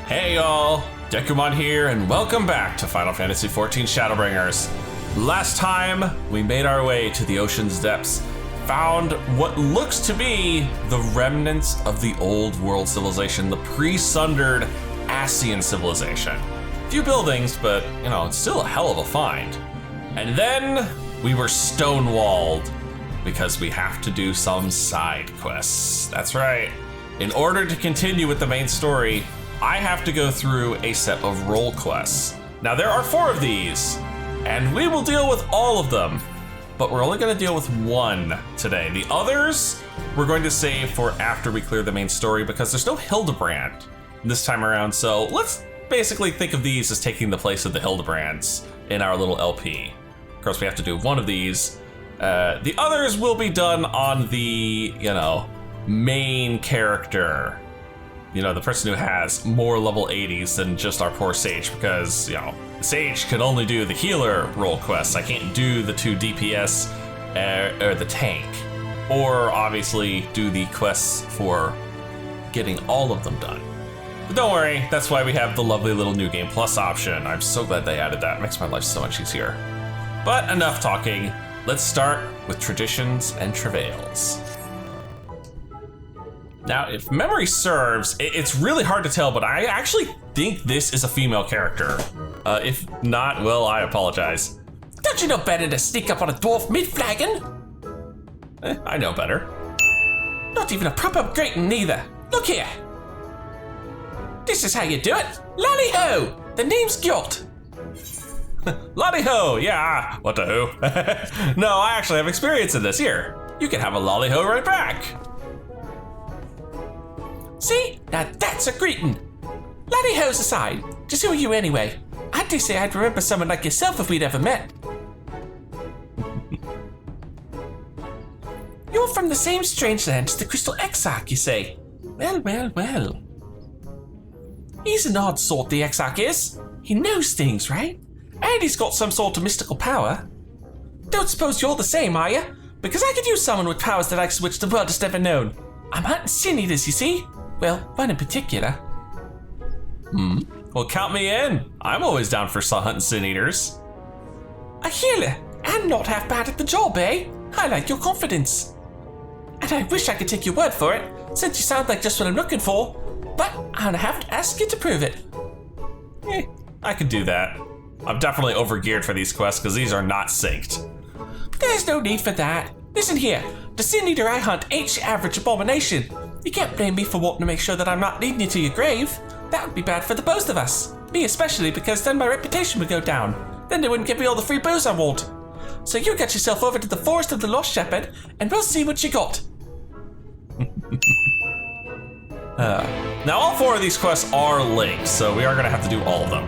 Hey y'all, Dekumon here, and welcome back to Final Fantasy XIV Shadowbringers. Last time, we made our way to the ocean's depths, found what looks to be the remnants of the old world civilization, the pre-sundered Ascian civilization. Few buildings, but it's still a hell of a find. And then we were stonewalled because we have to do some side quests. That's right. In order to continue with the main story, I have to go through a set of role quests. Now there are 4 of these, and we will deal with all of them, but we're only gonna deal with one today. The others, we're going to save for after we clear the main story because there's no Hildebrand this time around, so let's basically think of these as taking the place of the Hildebrands in our little LP. Of course, we have to do one of these. The others will be done on the, main character. The person who has more level 80s than just our poor Sage, because, Sage can only do the healer role quests. I can't do the 2 DPS or the tank, or obviously do the quests for getting all of them done. But don't worry, that's why we have the lovely little New Game Plus option. I'm so glad they added that. It makes my life so much easier. But enough talking. Let's start with traditions and travails. Now, if memory serves, it's really hard to tell, but I actually think this is a female character. If not, well, I apologize. Don't you know better to sneak up on a dwarf mid-flagon? I know better. Not even a proper greeting neither. Look here. This is how you do it. Lally-ho! The name's Giott. Lolly-ho, yeah, what the who? No, I actually have experience in this. Here, you can have a lolly-ho right back. See? Now that's a greeting. Lally-ho's aside, just who are you anyway? I dare say I'd remember someone like yourself if we'd ever met. You're from the same strange land as the Crystal Exarch, you say? Well, well, well. He's an odd sort, the Exarch is. He knows things, right? And he's got some sort of mystical power. Don't suppose you're the same, are you? Because I could use someone with powers that I which the world has never known. I'm hunting sin eaters, you see? Well, one in particular. Well, count me in. I'm always down for hunting sin eaters. A healer, and not half bad at the job, eh? I like your confidence. And I wish I could take your word for it, since you sound like just what I'm looking for. But I'll have to ask you to prove it. I could do that. I'm definitely overgeared for these quests because these are not synced. There's no need for that. Listen here, the sin eater I hunt ain't your average abomination. You can't blame me for wanting to make sure that I'm not leading you to your grave. That would be bad for the both of us. Me especially, because then my reputation would go down. Then they wouldn't give me all the free booze I want. So you get yourself over to the Forest of the Lost Shepherd, and we'll see what you got. Now all 4 of these quests are linked, so we are gonna have to do all of them.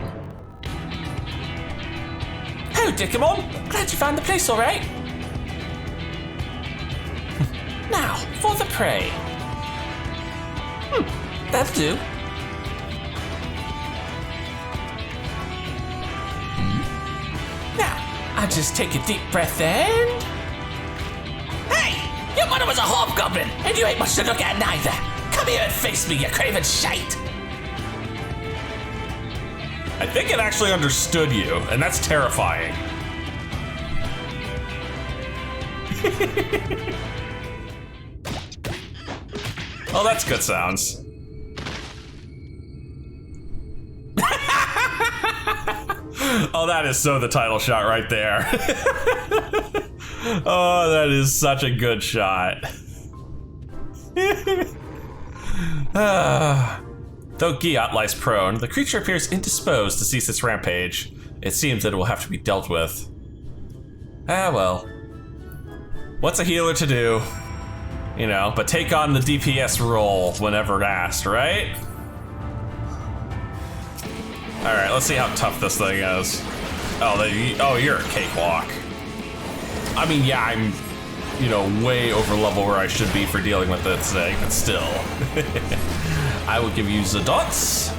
Oh, Dekumon, glad you found the place all right. Now, for the prey. That'll do. Now, I'll just take a deep breath and... Hey! Your mother was a hobgoblin, and you ain't much to look at neither. Come here and face me, you craven shite. I think it actually understood you, and that's terrifying. Oh, that's good sounds. Oh, that is so the title shot right there. Oh, that is such a good shot. Though Giott lies prone, the creature appears indisposed to cease its rampage. It seems that it will have to be dealt with. Ah, well. What's a healer to do? But take on the DPS role whenever asked, right? All right, let's see how tough this thing is. Oh, you're a cakewalk. I mean, yeah, I'm, way over level where I should be for dealing with this thing, but still. I will give you the dots.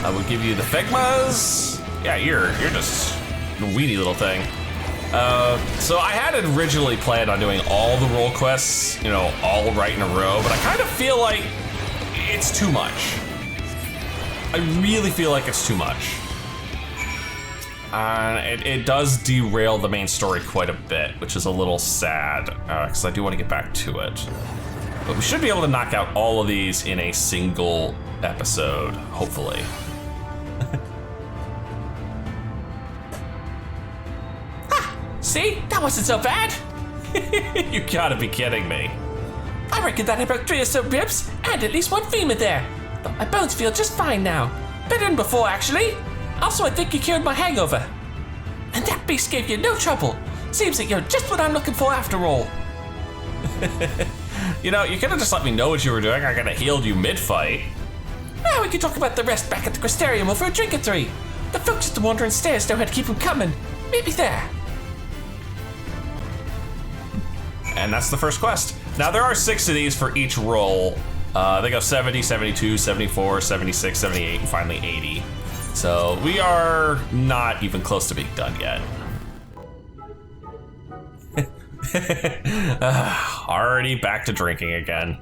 I will give you the Figmas. Yeah, you're just a weedy little thing. So I had originally planned on doing all the role quests, all right in a row, but I kind of feel like it's too much. I really feel like it's too much. It does derail the main story quite a bit, which is a little sad, because I do want to get back to it. But we should be able to knock out all of these in a single episode, hopefully. See? That wasn't so bad. You gotta be kidding me. I reckon that had about 3 or so ribs and at least 1 femur there. But my bones feel just fine now. Better than before, actually. Also, I think you cured my hangover. And that beast gave you no trouble. Seems that you're just what I'm looking for after all. You know, you could have just let me know what you were doing. I could have healed you mid-fight. Now we can talk about the rest back at the Crystarium over a drink or 3. The folks at the Wandering Stairs know how to keep them coming. Meet me there. And that's the first quest. Now, there are 6 of these for each roll. They go 70, 72, 74, 76, 78, and finally 80. So we are not even close to being done yet. Already back to drinking again.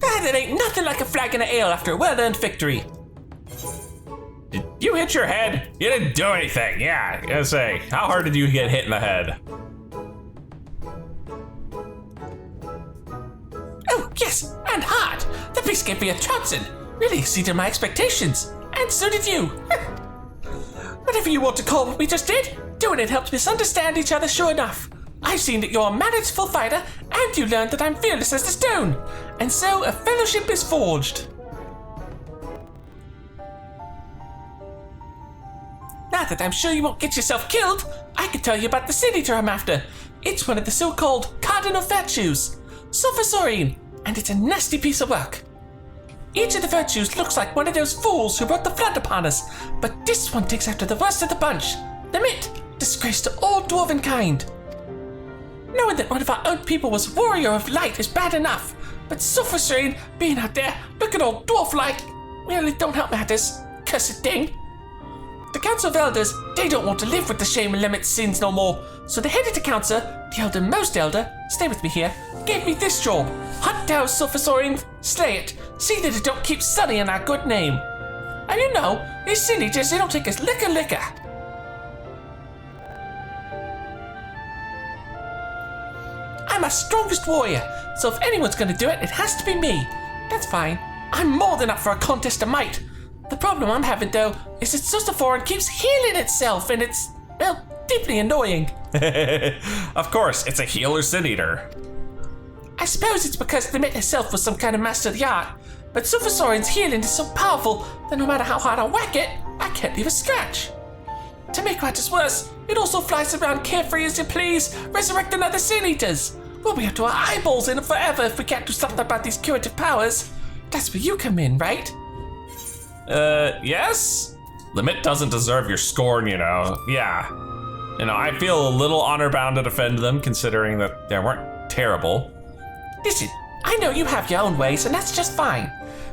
It ain't nothing like a flagon of ale after a well-earned victory. Did you hit your head? You didn't do anything. Yeah, I gotta say, how hard did you get hit in the head? Oh, yes, and hard. The beast gave me a trouncing. Really exceeded my expectations. And so did you. Whatever you want to call what we just did, doing it helped us understand each other sure enough. I've seen that you're a manageable fighter, and you learned that I'm fearless as the stone. And so a fellowship is forged. Now that I'm sure you won't get yourself killed, I can tell you about the Sin Eater I'm after. It's one of the so-called cardinal virtues. Sulfursorine, and it's a nasty piece of work. Each of the virtues looks like one of those fools who brought the flood upon us, but this one takes after the worst of the bunch. Lemit, disgrace to all dwarven kind. Knowing that one of our own people was warrior of light is bad enough, but Sulfursorine being out there looking all dwarf-like, well, it don't help matters. Cursed thing. The Council of Elders, they don't want to live with the shame and Lemit's sins no more, so the head of the council, the eldermost elder, stay with me here, gave me this job. Hunt down Sulfursorine, slay it, see that it don't keep sullying our good name. And you know, these Sin Eaters, they don't take us liquor. I'm our strongest warrior, so if anyone's gonna do it, it has to be me. That's fine. I'm more than up for a contest of might. The problem I'm having, though, is that Sulfursorine keeps healing itself, and it's, well, deeply annoying. Of course, it's a healer Sin Eater. I suppose it's because Lemit herself was some kind of master of the art, but Sulfursorine's healing is so powerful that no matter how hard I whack it, I can't leave a scratch. To make matters worse, it also flies around carefree as you please, resurrecting other Sin Eaters. We'll be up to our eyeballs in it forever if we can't do something about these curative powers. That's where you come in, right? Yes? Lemit doesn't deserve your scorn, you know. Yeah. You know, I feel a little honor-bound to defend them, considering that they weren't terrible. Listen, I know you have your own ways, and that's just fine.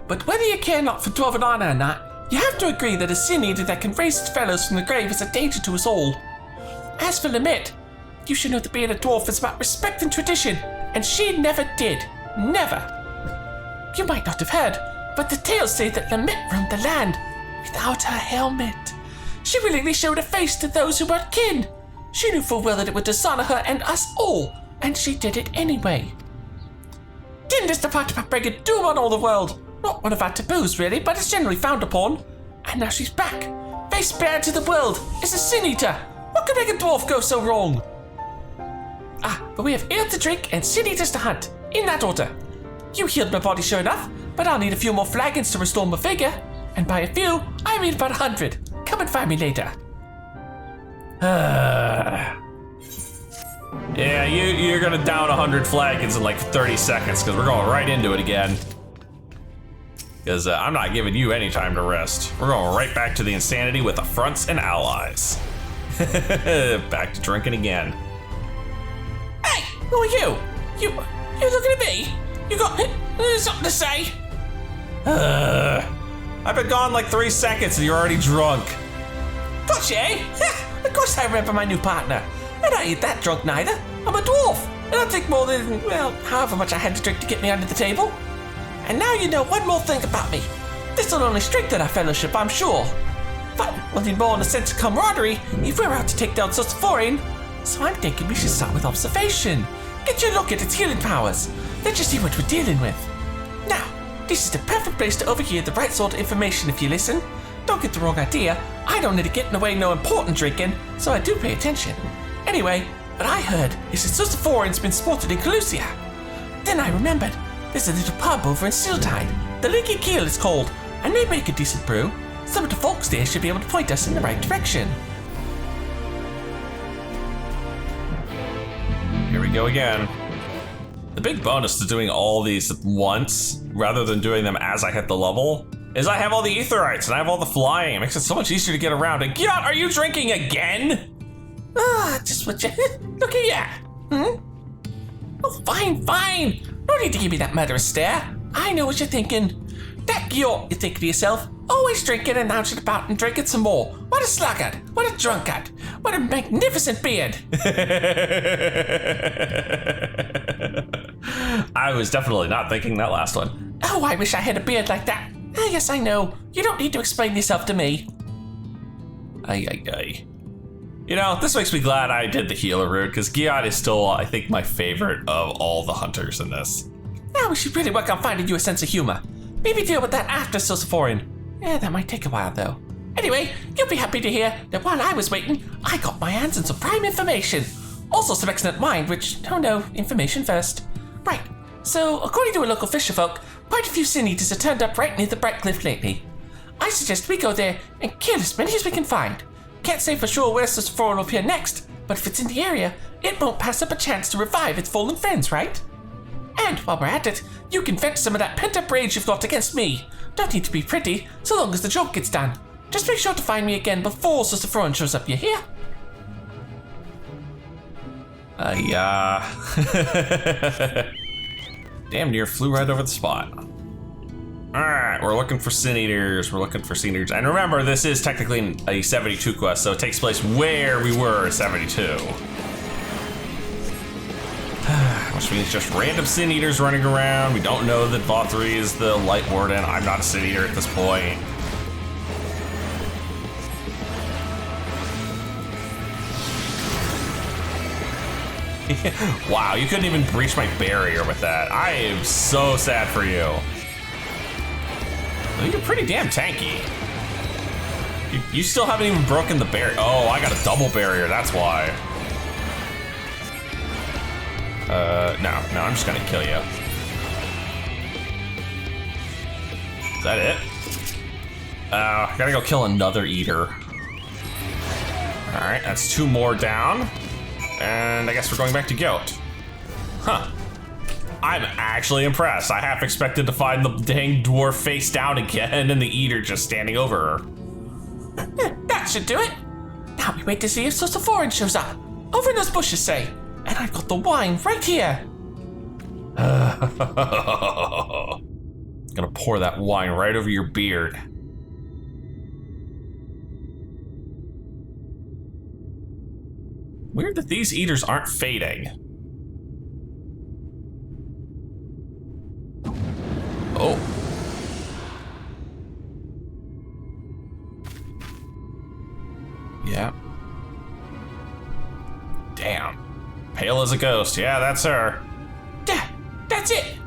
But whether you care not for dwarven honor or not, you have to agree that a Sin Eater that can raise its fellows from the grave is a danger to us all. As for Lemit, you should know that being a dwarf is about respect and tradition, and she never did. Never. You might not have heard, but the tales say that Lemit roamed the land without her helmet. She willingly showed her face to those who weren't kin. She knew full well that it would dishonor her and us all, and she did it anyway. Didn't just depart about bringing doom on all the world. Not one of our taboos, really, but it's generally frowned upon. And now she's back, face bare to the world, as a Sin Eater. What could make a dwarf go so wrong? But we have ale to drink and Sin Eaters to hunt, in that order. You healed my body sure enough, but I'll need a few more flagons to restore my figure. And by a few, I mean about 100. Come and find me later. Yeah, you're gonna down 100 flagons in like 30 seconds, because we're going right into it again. Because I'm not giving you any time to rest. We're going right back to the insanity with affronts and allies. Back to drinking again. Hey, who are you? You looking at me? You got something to say? I've been gone like 3 seconds and you're already drunk. Gotcha, eh? Of course I remember my new partner. And I ain't that drunk neither. I'm a dwarf. And I drink more than, well, however much I had to drink to get me under the table. And now you know one more thing about me. This will only strengthen our fellowship, I'm sure. But we'll need more in a sense of camaraderie if we're out to take down such foreign. So I'm thinking we should start with observation. Get your look at its healing powers. Then just see what we're dealing with. Now, this is the perfect place to overhear the right sort of information if you listen. Don't get the wrong idea. I don't need to get in the way no important drinking, so I do pay attention. Anyway, what I heard is that Sister Foreign's been spotted in Calusia. Then I remembered, there's a little pub over in Sealtide. The Leaky Keel is called, and they make a decent brew. Some of the folks there should be able to point us in the right direction. Here we go again. The big bonus to doing all these at once, rather than doing them as I hit the level, is I have all the Aetherites and I have all the flying. It makes it so much easier to get around. And Giott, are you drinking again? Just what you... Look at ya. Oh, fine. No need to give me that murderous stare. I know what you're thinking. That Giott, you think to yourself, always drinking and lounging about and drinking some more. What a sluggard. What a drunkard. What a magnificent beard. I was definitely not thinking that last one. Oh, I wish I had a beard like that. Yes, I know. You don't need to explain yourself to me. Aye. You know, this makes me glad I did the healer route, because Giott is still, I think, my favorite of all the hunters in this. Now we should really work on finding you a sense of humor. Maybe deal with that after Sosophorin. Yeah, that might take a while, though. Anyway, you'll be happy to hear that while I was waiting, I got my hands on some prime information. Also some excellent wine, which, oh no, information first. Right, so according to a local fisherfolk, quite a few sin eaters have turned up right near the Bright Cliff lately. I suggest we go there and kill as many as we can find. Can't say for sure where Sosophorin will appear next, but if it's in the area, it won't pass up a chance to revive its fallen friends, right? And while we're at it, you can vent some of that pent-up rage you've got against me. Don't need to be pretty, so long as the joke gets done. Just make sure to find me again before Sosophorin shows up, you hear? Damn near flew right over the spot. Alright, we're looking for Sin Eaters, And remember, this is technically a 72 quest, so it takes place where we were at 72. Which means just random Sin Eaters running around. We don't know that Vothri is the Light Warden. I'm not a Sin Eater at this point. Wow, you couldn't even breach my barrier with that. I am so sad for you. Well, you're pretty damn tanky. You still haven't even broken the barrier. Oh, I got a double barrier, that's why. No, I'm just gonna kill you. Is that it? I gotta go kill another eater. Alright, that's 2 more down. And I guess we're going back to Giott. Huh. I'm actually impressed. I half expected to find the dang dwarf face down again and the eater just standing over her. That should do it. Now we wait to see if Sosophorin shows up. Over in those bushes, say. And I've got the wine right here. Gonna pour that wine right over your beard. Weird that these eaters aren't fading. Oh. Yeah. Damn. Pale as a ghost. Yeah, that's her. That's it.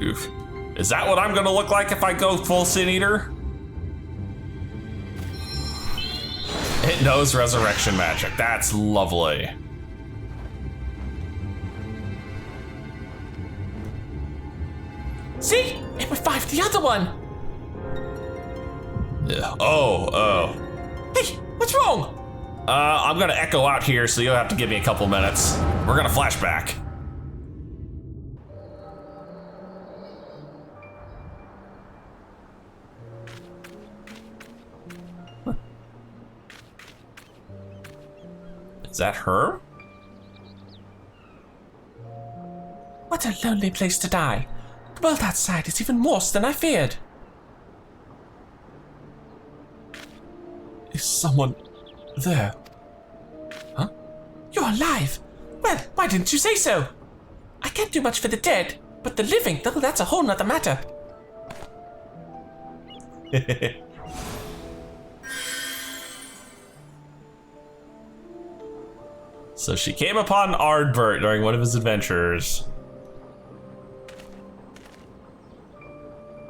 Oof. Is that what I'm gonna look like if I go full Sin Eater? It knows resurrection magic. That's lovely. See? It revived the other one. Yeah. Oh. Hey, what's wrong? I'm gonna echo out here, so you'll have to give me a couple minutes. We're gonna flashback. Is that her? What a lonely place to die. The world outside is even worse than I feared. Is someone there? Huh? You're alive. Well, why didn't you say so? I can't do much for the dead, But the living, though, that's a whole nother matter. So she came upon Ardbert during one of his adventures.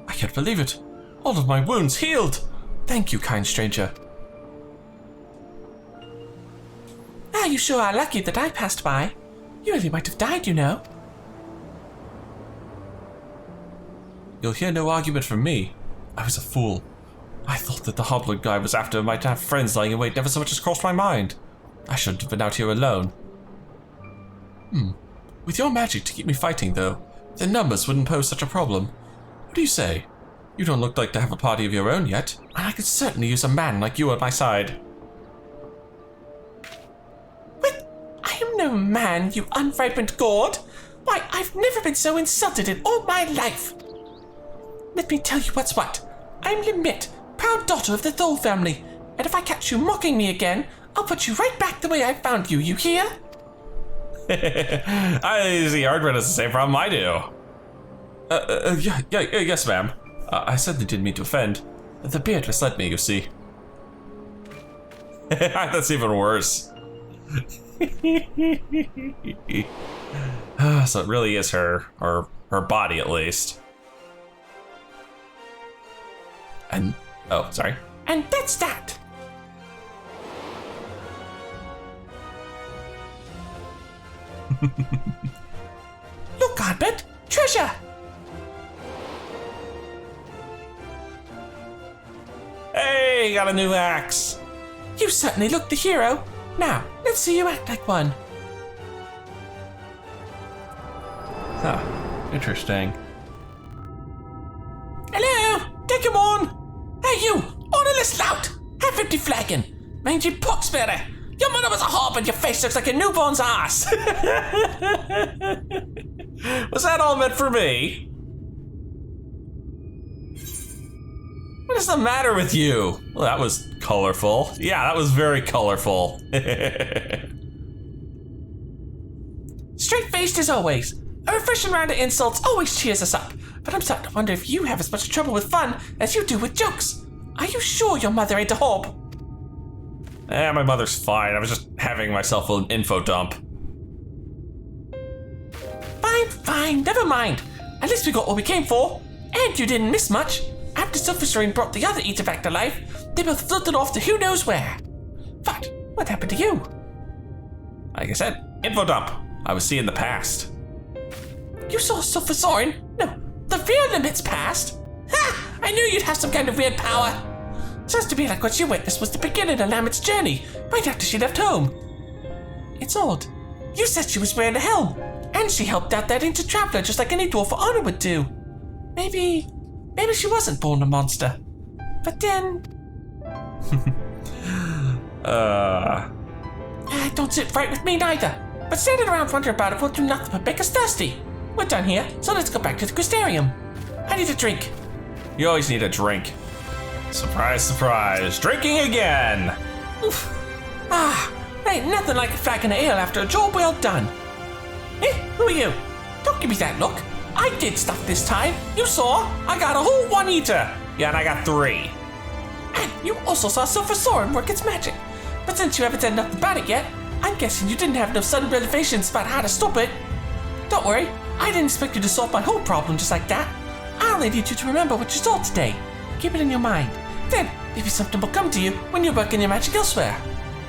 I can't believe it. All of my wounds healed. Thank you, kind stranger. You sure are lucky that I passed by. You really might have died, you know. You'll hear no argument from me. I was a fool. I thought that the Hoblet guy was after might have friends lying in wait, never so much as crossed my mind. I shouldn't have been out here alone. With your magic to keep me fighting, though, the numbers wouldn't pose such a problem. What do you say? You don't look like to have a party of your own yet, and I could certainly use a man like you at my side. I am no man, you unripened gourd. Why, I've never been so insulted in all my life. Let me tell you what's what. I'm Lemit, proud daughter of the Thole family, and if I catch you mocking me again, I'll put you right back the way I found you, you hear? I see Ardbert has the same problem I do. Yes, ma'am. I certainly didn't mean to offend. The beard misled me, you see. That's even worse. So it really is her, or her body at least. And, oh, sorry. And that's that. Look, Ardbert, treasure. Hey, got a new axe. You certainly look the hero. Now, let's see you act like one. Huh, interesting. Hello, Dekumon. Hey, you, honorless lout, half-empty flagon, mangy poxbearer. Your mother was a harp and your face looks like a newborn's ass. Was that all meant for me? What is the matter with you? Well, that was colorful. Yeah, that was very colorful. Straight-faced as always. A refreshing round of insults always cheers us up. But I'm starting to wonder if you have as much trouble with fun as you do with jokes. Are you sure your mother ain't a hob? My mother's fine. I was just having myself an info dump. Fine, never mind. At least we got what we came for. And you didn't miss much. After Silverstone brought the other Eater back to life, they both floated off to who knows where. But what happened to you? Like I said, info dump. I was seeing the past. You saw Silverstone? No, the real Limit's past? Ha! I knew you'd have some kind of weird power. Sounds to me like what you witnessed was the beginning of Lamit's journey, right after she left home. It's odd. You said she was wearing a helm, and she helped out that Ancient Traveler just like any dwarf of honor would do. Maybe she wasn't born a monster. But then... Don't sit right with me neither. But standing around wondering about it won't do nothing but make us thirsty. We're done here, so let's go back to the Crystarium. I need a drink. You always need a drink. Surprise, surprise. Drinking again! Oof. There ain't nothing like a flagon of ale after a job well done. Who are you? Don't give me that look. I did stuff this time. You saw. I got a whole one eater. Yeah, and I got 3. And you also saw Silver Soren work its magic. But since you haven't said nothing about it yet, I'm guessing you didn't have no sudden revelations about how to stop it. Don't worry. I didn't expect you to solve my whole problem just like that. I only need you to remember what you saw today. Keep it in your mind. Then, maybe something will come to you when you're working your magic elsewhere.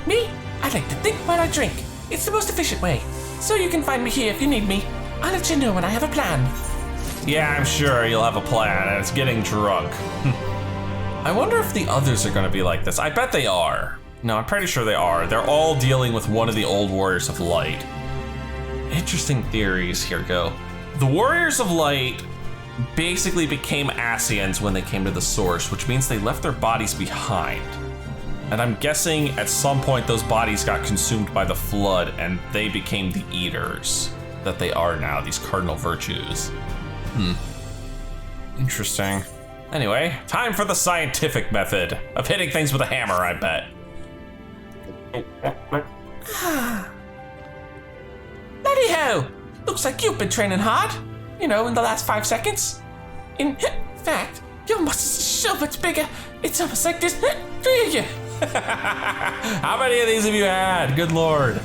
Me? I like to think while I drink. It's the most efficient way. So you can find me here if you need me. I'll let you know when I have a plan. Yeah, I'm sure you'll have a plan, and it's getting drunk. I wonder if the others are gonna be like this. I bet they are. No, I'm pretty sure they are. They're all dealing with one of the old Warriors of Light. Interesting theories. Here go. The Warriors of Light basically became Ascians when they came to the source, which means they left their bodies behind. And I'm guessing at some point those bodies got consumed by the flood and they became the eaters that they are now, these cardinal virtues. Interesting. Anyway, time for the scientific method of hitting things with a hammer, I bet. Bloody hell! Looks like you've been training hard. in the last 5 seconds. In fact, your muscles are so much bigger, it's almost like there's 3 of you. How many of these have you had? Good lord.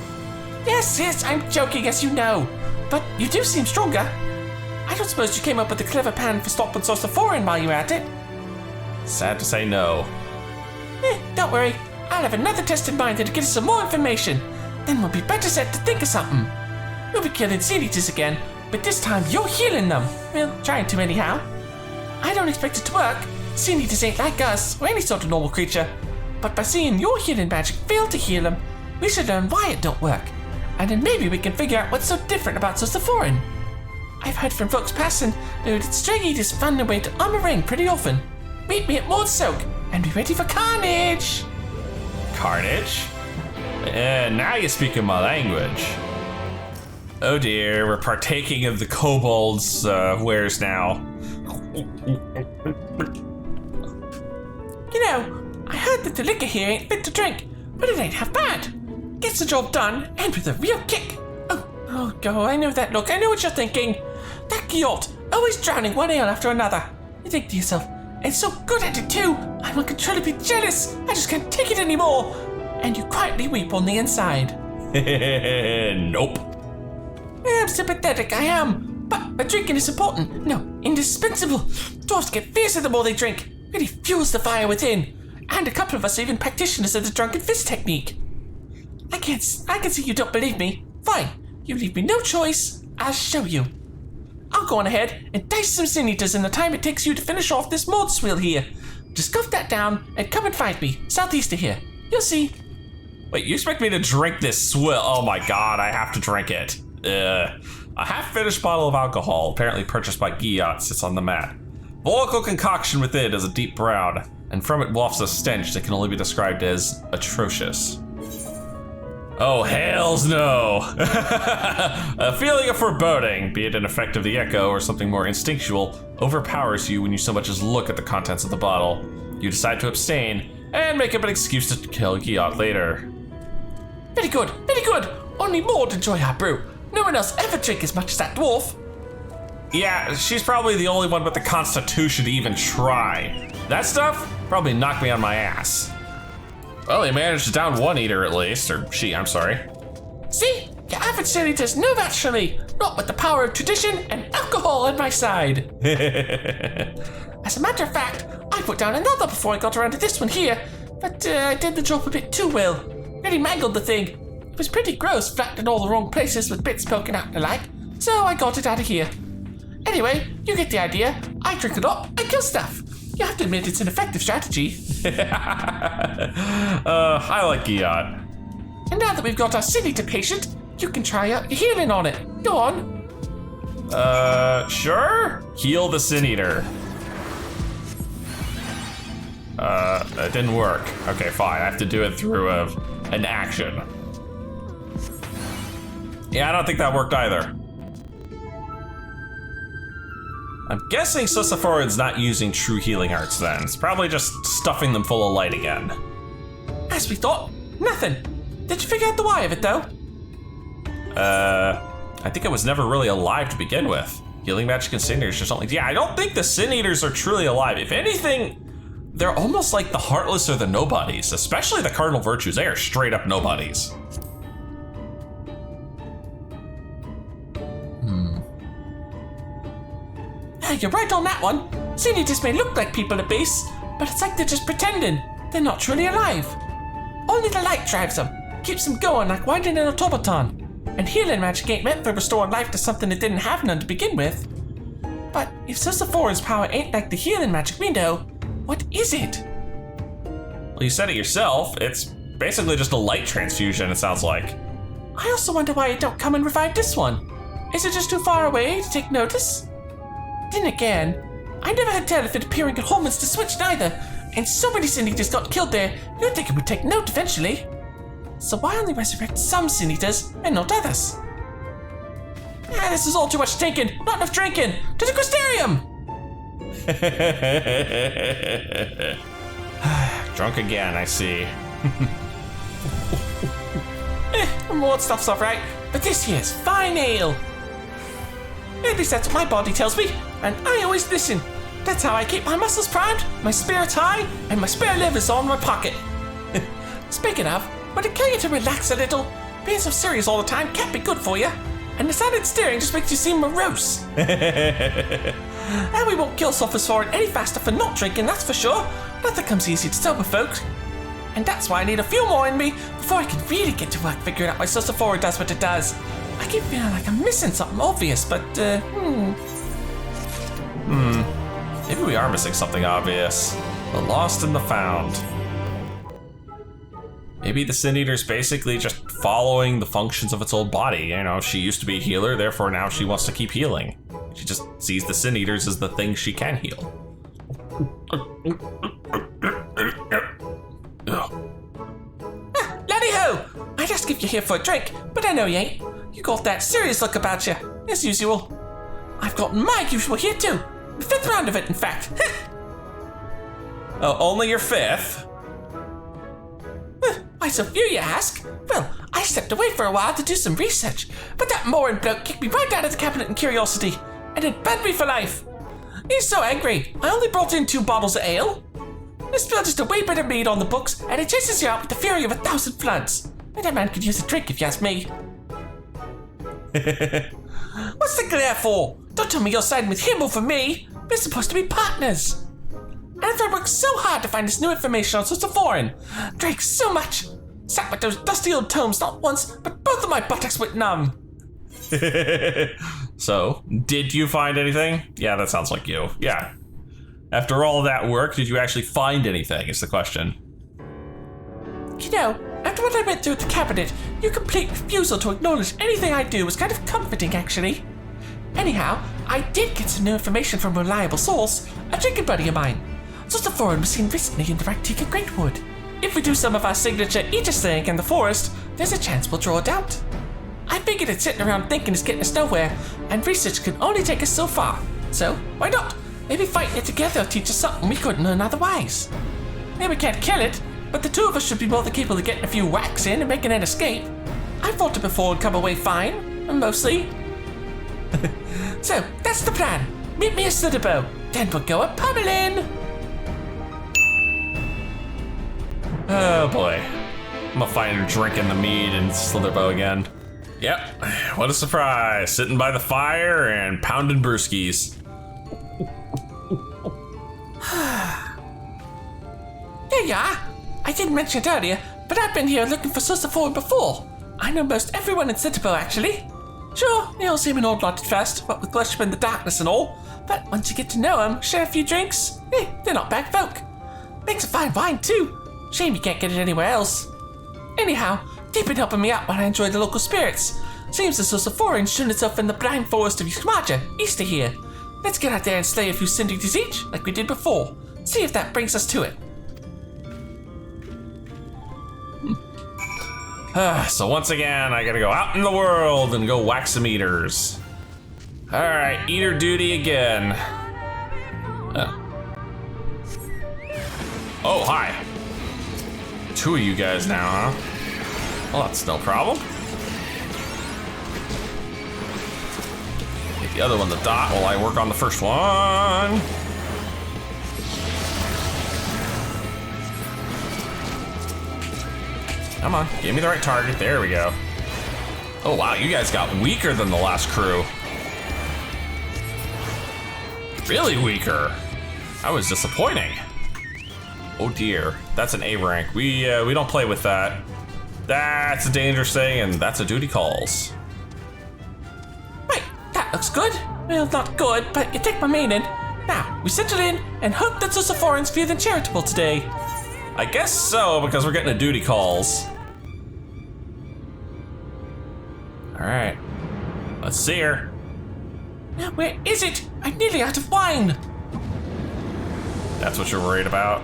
Yes, I'm joking, as you know. But you do seem stronger. I don't suppose you came up with a clever plan for stopping Sosa Foreign while you're at it? Sad to say no. Don't worry. I'll have another test in mind that'll get us some more information. Then we'll be better set to think of something. We'll be killing Sea Eaters again, but this time you're healing them. Well, trying to anyhow. I don't expect it to work. Sea Eaters ain't like us, or any sort of normal creature. But by seeing your healing magic fail to heal them, we should learn why it don't work. And then maybe we can figure out what's so different about Sosa Foreign. I've heard from folks passing that Stray Eaters find their way to Armor Ring pretty often. Meet me at Maud Soak and be ready for carnage! Carnage? Now you're speaking my language. Oh dear, we're partaking of the kobold's wares now. I heard that the liquor here ain't fit to drink, but it ain't half bad. Gets the job done, and with a real kick. Oh, go, I know that look, I know what you're thinking. That Giott, always drowning one ale after another. You think to yourself, and so good at it too, I'm uncontrollably jealous, I just can't take it anymore. And you quietly weep on the inside. Nope. I'm sympathetic, I am. But drinking is important, no, indispensable. Dwarfs get fiercer the more they drink. Really fuels the fire within. And a couple of us are even practitioners of the drunken fist technique. I can see you don't believe me. Fine, you leave me no choice, I'll show you. I'll go on ahead and dice some Sin Eaters in the time it takes you to finish off this mold swill here. Just scuff that down and come and find me, southeast of here. You'll see. Wait, you expect me to drink this swill? Oh my god, I have to drink it. A half-finished bottle of alcohol, apparently purchased by Giott, sits on the mat. The local concoction within is a deep brown, and from it wafts a stench that can only be described as atrocious. Oh, hells no! A feeling of foreboding, be it an effect of the echo or something more instinctual, overpowers you when you so much as look at the contents of the bottle. You decide to abstain, and make up an excuse to kill Giott later. Very good, very good! Only Maud enjoy our brew. No one else ever drink as much as that dwarf. Yeah, she's probably the only one with the constitution to even try. That stuff probably knocked me on my ass. Well, he managed to down one eater at least, or she, I'm sorry. See? Your average Sin Eaters know naturally, not with the power of tradition and alcohol on my side. As a matter of fact, I put down another before I got around to this one here, but I did the job a bit too well. Really mangled the thing. It was pretty gross, flattened in all the wrong places with bits poking out and the like, so I got it out of here. Anyway, you get the idea. I drink it up, I kill stuff. You have to admit it's an effective strategy. I like Giott. And now that we've got our Sin Eater patient, you can try out your healing on it. Go on. Sure? Heal the Sin Eater. It didn't work. Okay, fine. I have to do it through an action. Yeah, I don't think that worked either. I'm guessing Sosa Foreign's not using true healing arts then. It's probably just stuffing them full of light again. As we thought, nothing. Did you figure out the why of it though? I think it was never really alive to begin with. Healing magic and Sin Eaters or something. Yeah, I don't think the Sin Eaters are truly alive. If anything, they're almost like the Heartless or the Nobodies, especially the Cardinal Virtues. They are straight up nobodies. You're right on that one. Sin Eaters may look like people at base, but it's like they're just pretending. They're not truly alive. Only the light drives them, keeps them going like winding an automaton. And healing magic ain't meant for restoring life to something that didn't have none to begin with. But if Sosa Foreign's power ain't like the healing magic we know, what is it? Well, you said it yourself. It's basically just a light transfusion, it sounds like. I also wonder why it don't come and revive this one. Is it just too far away to take notice? Then again, I never had Telefit appearing at Holman's to switch neither, and so many Sin Eaters got killed there, you'd think it would take note eventually. So why only resurrect some Sin Eaters and not others? This is all too much thinking, not enough drinking. To the Crystarium! Drunk again, I see. More stuff's alright, but this here's fine ale. At least that's what my body tells me, and I always listen. That's how I keep my muscles primed, my spirits high, and my spare livers on my pocket. Speaking of, would it kill you to relax a little? Being so serious all the time can't be good for you. And the silent staring just makes you seem morose. And we won't kill Sophosphorine any faster for not drinking, that's for sure. Nothing comes easy to sober folks. And that's why I need a few more in me before I can really get to work figuring out why Sophosphorine does what it does. I keep feeling like I'm missing something obvious, but, Maybe we are missing something obvious. The lost and the found. Maybe the Sin Eater's basically just following the functions of its old body. You know, she used to be a healer, therefore now she wants to keep healing. She just sees the Sin Eaters as the thing she can heal. Laddie-ho! I just give you here for a drink, but I know you ain't. You got that serious look about you, as usual. I've got my usual here too. The 5th round of it, in fact. Oh, only your 5th? Why so few, you ask? Well, I stepped away for a while to do some research, but that Morin bloke kicked me right out of the cabinet in curiosity, and it banned me for life. He's so angry, I only brought in 2 bottles of ale. They spilled just a wee bit of mead on the books, and it chases you out with the fury of 1,000 floods. And that man could use a drink if you ask me. What's the glare for? Don't tell me you're siding with him over me. We're supposed to be partners. And if I worked so hard to find this new information on Sophosphorine, drank so much, sat with those dusty old tomes not once, but both of my buttocks went numb. So, did you find anything? Yeah, that sounds like you. Yeah. After all that work, did you actually find anything, is the question. You know, after what I went through at the cabinet, your complete refusal to acknowledge anything I do was kind of comforting, actually. Anyhow, I did get some new information from a reliable source, a drinking buddy of mine. Sophosphorine was seen recently in the Raktika Greatwood. If we do some of our signature Aegis thing in the forest, there's a chance we'll draw it out. I figured that sitting around thinking is getting us nowhere, and research can only take us so far. So, why not? Maybe fighting it together will teach us something we couldn't learn otherwise. Maybe we can't kill it, but the 2 of us should be more than capable of getting a few whacks in and making an escape. I've fought it before and come away fine, mostly. So, that's the plan. Meet me at Slitherbow, then we'll go a pummeling. Oh boy. I'm gonna find her drinking the mead in Slitherbow again. Yep, what a surprise. Sitting by the fire and pounding brewskis. There you are. I didn't mention it earlier, but I've been here looking for Sophosphorine before. I know most everyone in Slitherbow, actually. Sure, they all seem an old lot at first, what with worshiping the darkness and all. But once you get to know them, share a few drinks, they're not bad folk. Makes a fine wine, too. Shame you can't get it anywhere else. Anyhow, they've been helping me out while I enjoy the local spirits. Seems the Sophosphorine's shown itself in the blind forest of Yukmaja, east of here. Let's get out there and slay a few Sin Eaters each, like we did before. See if that brings us to it. So once again, I gotta go out in the world and go whack some eaters. Alright, eater duty again. Oh, hi. 2 of you guys now, huh? Well, that's no problem. Get the other one the dot while I work on the first one. Come on, give me the right target. There we go. Oh wow, you guys got weaker than the last crew. Really weaker. That was disappointing. Oh dear, that's an A rank. We don't play with that. That's a dangerous thing, and that's a duty calls. Right, that looks good. Well, not good, but you take my meaning. Now, we settle in and hope that Sophosphorine's feeling charitable today. I guess so, because we're getting a duty calls. All right, let's see her. Now, where is it? I'm nearly out of wine. That's what you're worried about?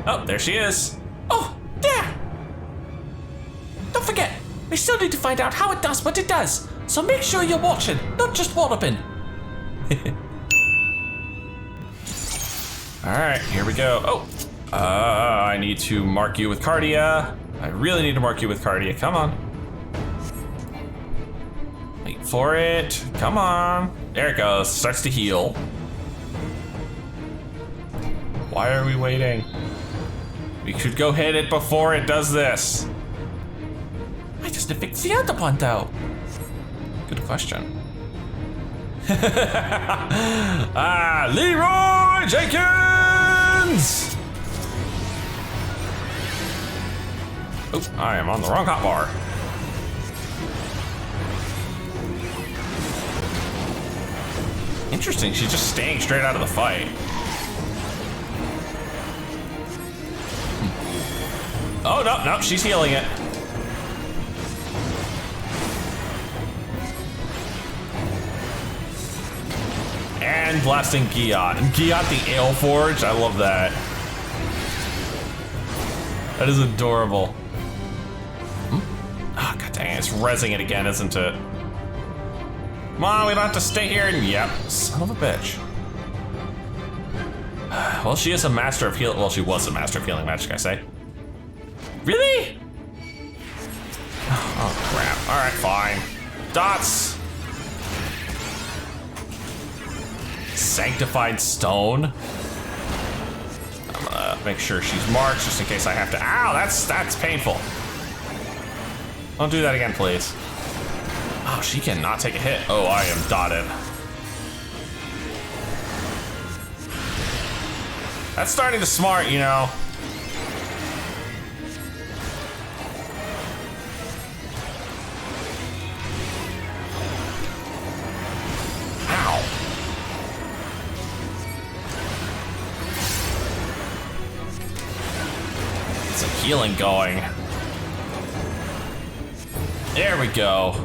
Oh, there she is. Oh, there. Don't forget, we still need to find out how it does what it does. So make sure you're watching, not just walloping. All right, here we go. Oh, I need to mark you with Cardia. I really need to mark you with Cardia. Come on. Wait, for it. Come on. There it goes. Starts to heal. Why are we waiting? We should go hit it before it does this. I just fixed the other one though. Good question. Leroy Jenkins! Oh, I am on the wrong hotbar. Interesting, she's just staying straight out of the fight. Oh, no, she's healing it. And blasting Giott. And Giott the Ale Forge, I love that. That is adorable. Oh, god dang it, it's rezzing it again, isn't it? Come on, we don't have to stay here and yep, son of a bitch. Well, she is a master of healing. Well, she was a master of healing magic, I say. Really? Oh crap, all right, fine. Dots. Sanctified stone. I'm gonna make sure she's marked just in case I have to. Ow, that's painful. Don't do that again, please. Oh, she cannot take a hit. Oh, I am dotted. That's starting to smart, you know. Ow. Get some healing going. There we go.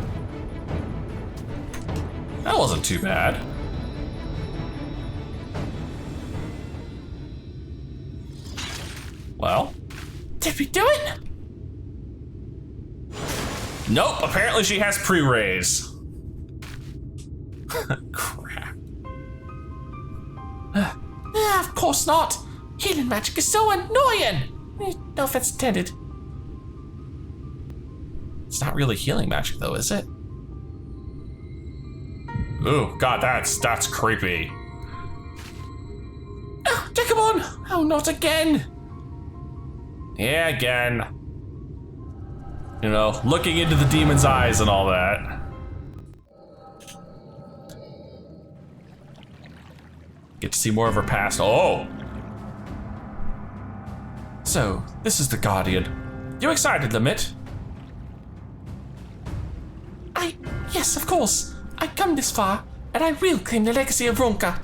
That wasn't too bad. Well, did we do it? Nope, apparently she has pre-raise. Crap. Of course not. Healing magic is so annoying. No offense intended. It's not really healing magic though, is it? Ooh, god, that's creepy. Oh, Dekumon! Oh, not again! Yeah, again. You know, looking into the demon's eyes and all that. Get to see more of her past. Oh! So, this is the Guardian. You excited, Lemit? Yes, of course. I come this far, and I will claim the legacy of Ronka.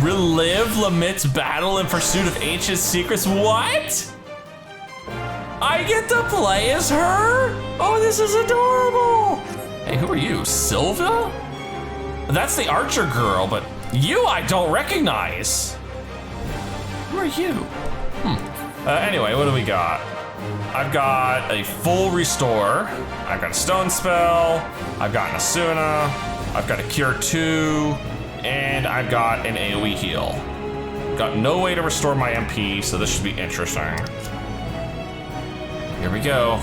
Relive Lemit's battle in pursuit of ancient secrets. What? I get to play as her? Oh, this is adorable. Hey, who are you, Silva? That's the archer girl, but you I don't recognize. Who are you? Anyway, what do we got? I've got a full restore. I've got a stone spell. I've got an Asuna. I've got a cure 2. And I've got an AoE heal. Got no way to restore my MP, so this should be interesting. Here we go.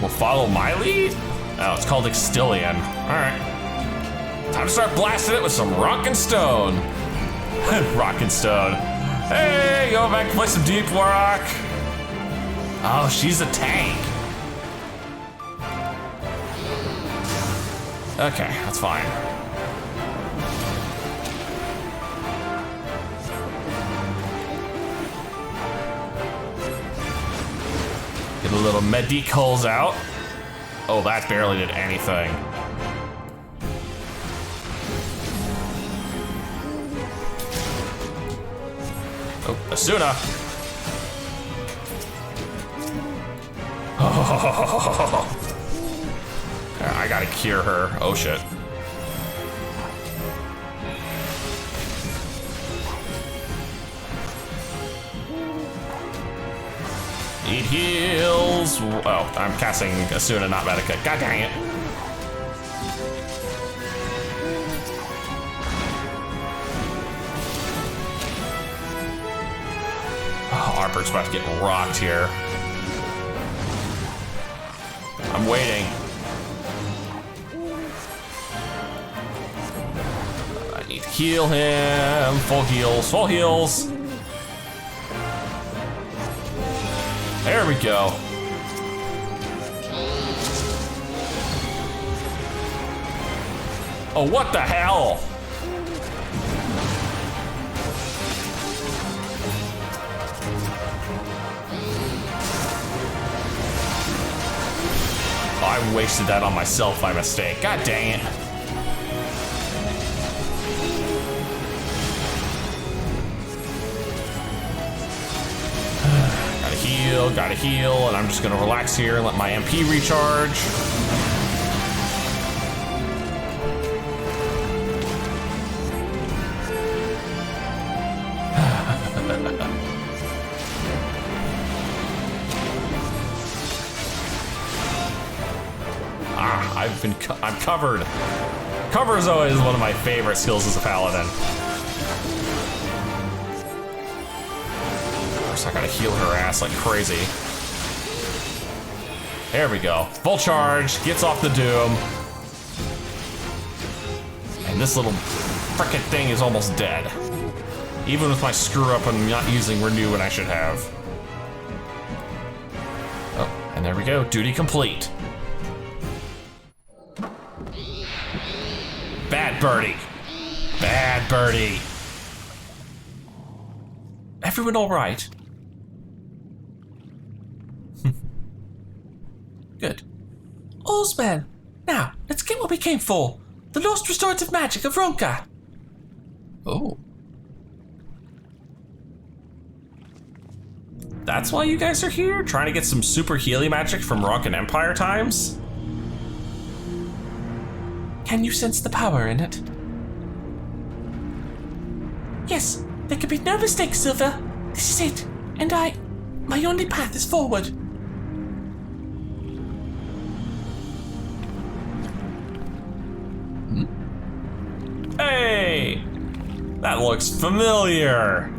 We'll follow my lead? Oh, it's called Extillion. All right. Time to start blasting it with some rock and stone. Rock and stone. Hey, go back to play some deep rock. Oh, she's a tank. Okay, that's fine. Get a little medicals out. Oh, that barely did anything. Oh, Asuna. Oh. I gotta cure her. Oh shit. Need heals. Oh, I'm casting Asuna, not Medica. God dang it. Arbert's about to get rocked here. I'm waiting. I need to heal him. Full heals, full heals. There we go. Oh, what the hell? Oh, I wasted that on myself by mistake. God dang it. Gotta heal, and I'm just gonna relax here and let my MP recharge. I'm covered. Cover is always one of my favorite skills as a paladin. I gotta heal her ass like crazy. There we go. Full charge, gets off the doom. And this little frickin' thing is almost dead. Even with my screw up and not using renew when I should have. Oh, and there we go, duty complete. Bad birdie. Bad birdie. Everyone all right? Good. All's well. Now, let's get what we came for. The lost restorative magic of Ronka. Oh. That's why you guys are here? Trying to get some super healing magic from Ronkan Empire times? Can you sense the power in it? Yes, there can be no mistake, Silver. This is it. And my only path is forward. Hey! That looks familiar.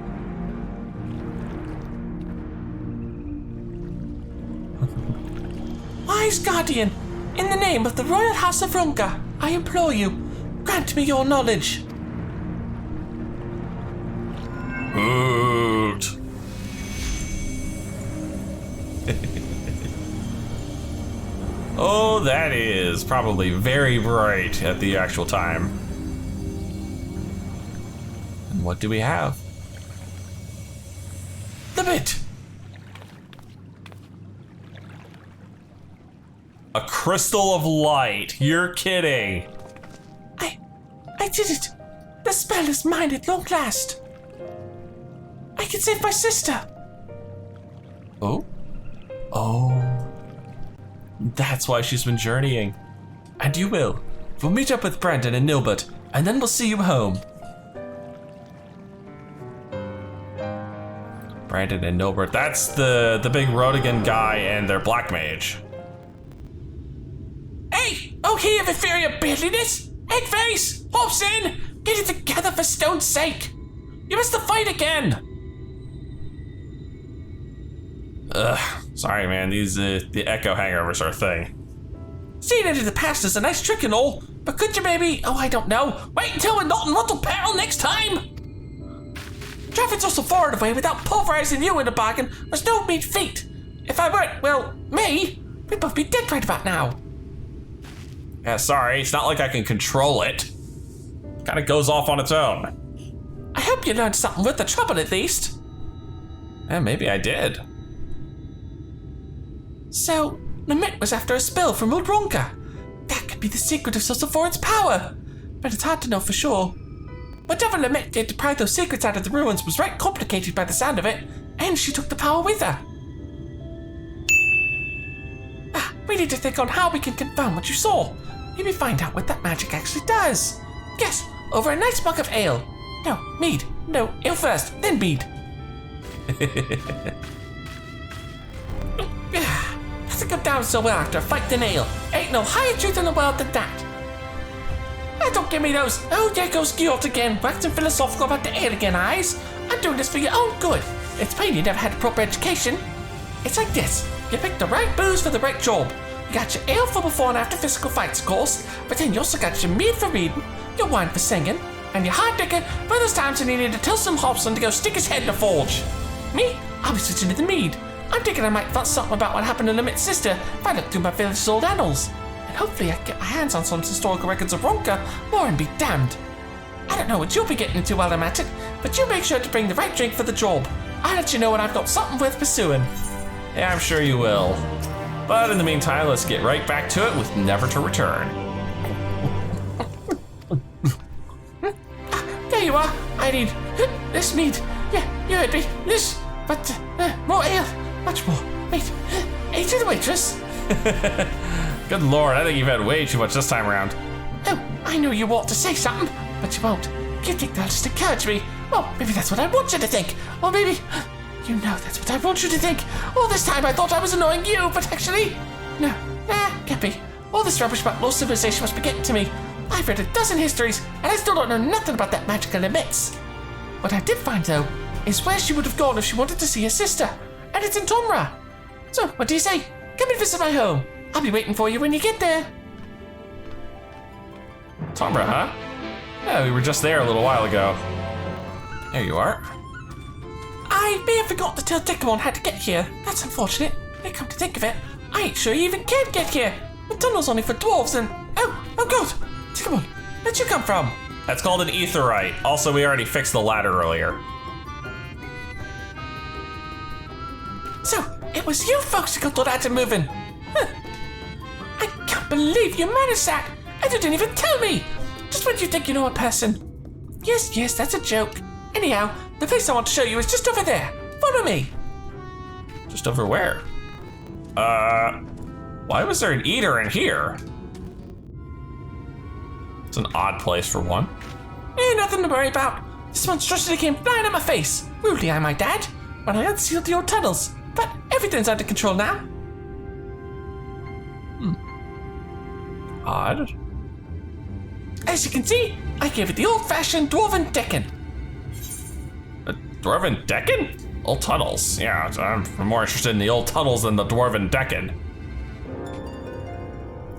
Wise Guardian, in the name of the Royal House of Ronka, I implore you, grant me your knowledge. Hoot. Oh, that is probably very bright at the actual time. And what do we have? Lemit! A crystal of light. You're kidding. I did it. The spell is mine at long last. I can save my sister. Oh? Oh. That's why she's been journeying. And you will. We'll meet up with Brandon and Nilbert, and then we'll see you home. Brandon and Nilbert, that's the big Rodigan guy and their black mage. Hey! Oh, here, inferior beardliness! Eggface! Hobson! Get it together for stone's sake! You missed the fight again! Ugh, sorry man, these, the echo hangovers are a thing. Seeing into the past is a nice trick and all, but could you maybe, oh I don't know, wait until we're not in mortal peril next time? Travelling so far away without pulverizing you in the bargain was no mean feat. If I weren't, well, me, we'd both be dead right about now. Yeah, sorry, it's not like I can control it. Kinda goes off on its own. I hope you learned something worth the trouble at least. Yeah, maybe I did. So, Lemit was after a spell from old Ronka. That could be the secret of Susseforan's power, but it's hard to know for sure. Whatever Lemit did to pry those secrets out of the ruins was right complicated by the sound of it, and she took the power with her. We need to think on how we can confirm what you saw. Maybe find out what that magic actually does. Yes, over a nice mug of ale. No, mead. No, ale first, then mead. Doesn't go down so well after a fight in ale. Ain't no higher truth in the world than that. Don't give me those. Oh, there goes Giott again, waxing philosophical about the ale again, eyes. I'm doing this for your own good. It's plain you never had a proper education. It's like this. You pick the right booze for the right job. You got your ale for before and after physical fights, of course, but then you also got your mead for reading, your wine for singing, and your hard liquor for those times when you need to tell some Hobson to go stick his head in the forge. Me? I'll be switching to the mead. I'm thinking I might find something about what happened to Lemit's sister if I look through my village's old annals. And hopefully I can get my hands on some historical records of Ronka, more and be damned. I don't know what you'll be getting into while I'm at it, but you make sure to bring the right drink for the job. I'll let you know when I've got something worth pursuing. Yeah, I'm sure you will. But in the meantime, let's get right back to it with Never to Return. There you are. I need this mead. Yeah, you heard me. This, but more ale. Much more. Wait, ate to the waitress. Good lord, I think you've had way too much this time around. Oh, I knew you ought to say something, but you won't. You think that'll just encourage me. Well, maybe that's what I want you to think. Or maybe, you know that's what I want you to think. All this time I thought I was annoying you, but actually, no, can't be. All this rubbish about lost civilization must be getting to me. I've read a dozen histories, and I still don't know nothing about that magical Lemit. What I did find, though, is where she would have gone if she wanted to see her sister, and it's in Tomra. So, what do you say? Come and visit my home. I'll be waiting for you when you get there. Tomra, huh? Yeah, we were just there a little while ago. There you are. I may have forgot to tell Dekumon how to get here. That's unfortunate. Now come to think of it, I ain't sure you even can get here. The tunnel's only for dwarves and... Oh God! Dekumon, where'd you come from? That's called an etherite. Also, we already fixed the ladder earlier. So, it was you folks who got all that moving. Huh. I can't believe you managed that. And you didn't even tell me. Just when you think you know a person. Yes, that's a joke. Anyhow, the place I want to show you is just over there. Follow me. Just over where? Why was there an eater in here? It's an odd place for one. Nothing to worry about. This monstrosity came flying at my face. Rudely, I might add, when I unsealed the old tunnels. But everything's under control now. Odd. As you can see, I gave it the old-fashioned dwarven decking. A dwarven decking? Old tunnels. Yeah, I'm more interested in the old tunnels than the dwarven decking.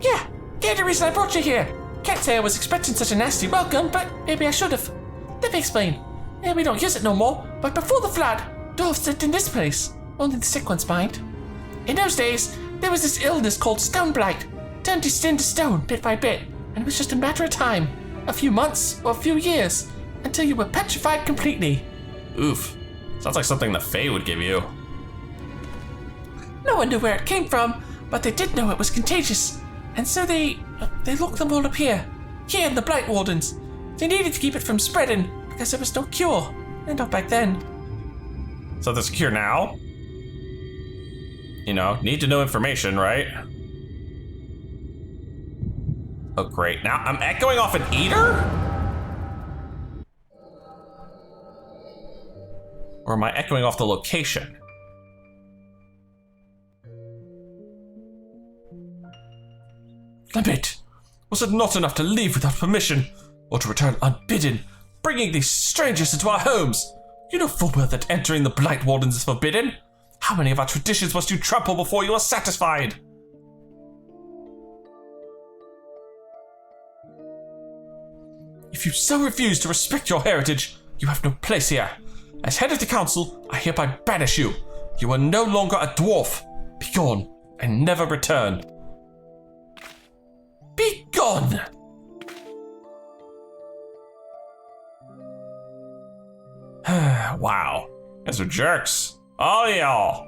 Yeah, the reason I brought you here. Can't say I was expecting such a nasty welcome, but maybe I should have. Let me explain. We don't use it no more, but before the flood, dwarves lived in this place. Only the sick ones mind. In those days, there was this illness called stone blight. Turned your skin to stone bit by bit, and it was just a matter of time. A few months or a few years, until you were petrified completely. Oof. Sounds like something the Fae would give you. No one knew where it came from, but they did know it was contagious. And so they locked them all up here in the blight wardens. They needed to keep it from spreading, because there was no cure. And not back then. So there's a cure now? You know, need to know information, right? Oh, great. Now I'm echoing off an eater? Or am I echoing off the location? Lemit, was it not enough to leave without permission, or to return unbidden, bringing these strangers into our homes? You know full well that entering the blight wardens is forbidden. How many of our traditions must you trample before you are satisfied? If you so refuse to respect your heritage, you have no place here. As head of the council, I hereby banish you. You are no longer a dwarf. Be gone, and never return. Be gone! Wow. Guys are jerks. All y'all.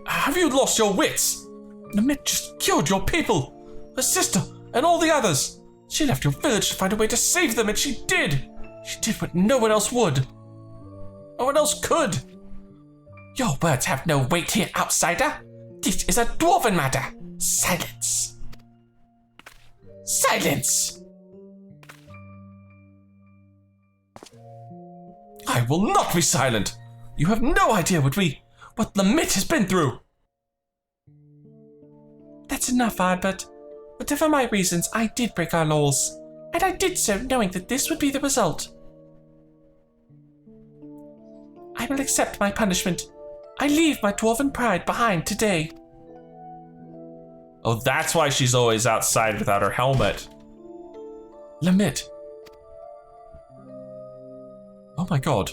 Have you lost your wits? Lemit just killed your people. Her sister and all the others. She left your village to find a way to save them, and she did. She did what no one else would. No one else could. Your words have no weight here, outsider. This is a dwarven matter. Silence. Silence! I will not be silent. You have no idea what Lemit has been through. That's enough, Albert. Whatever my reasons, I did break our laws. And I did so knowing that this would be the result. will accept my punishment. I leave my dwarven pride behind today. Oh, that's why she's always outside without her helmet. Lemit. Oh my god.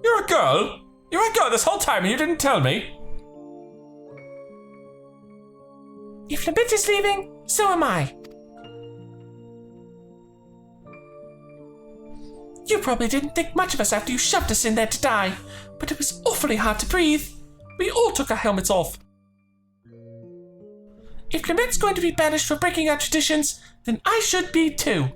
You're a girl? You were a girl this whole time and you didn't tell me? If Lemit is leaving, so am I. You probably didn't think much of us after you shoved us in there to die, but it was awfully hard to breathe. We all took our helmets off. If Lemit's going to be banished for breaking our traditions, then I should be too.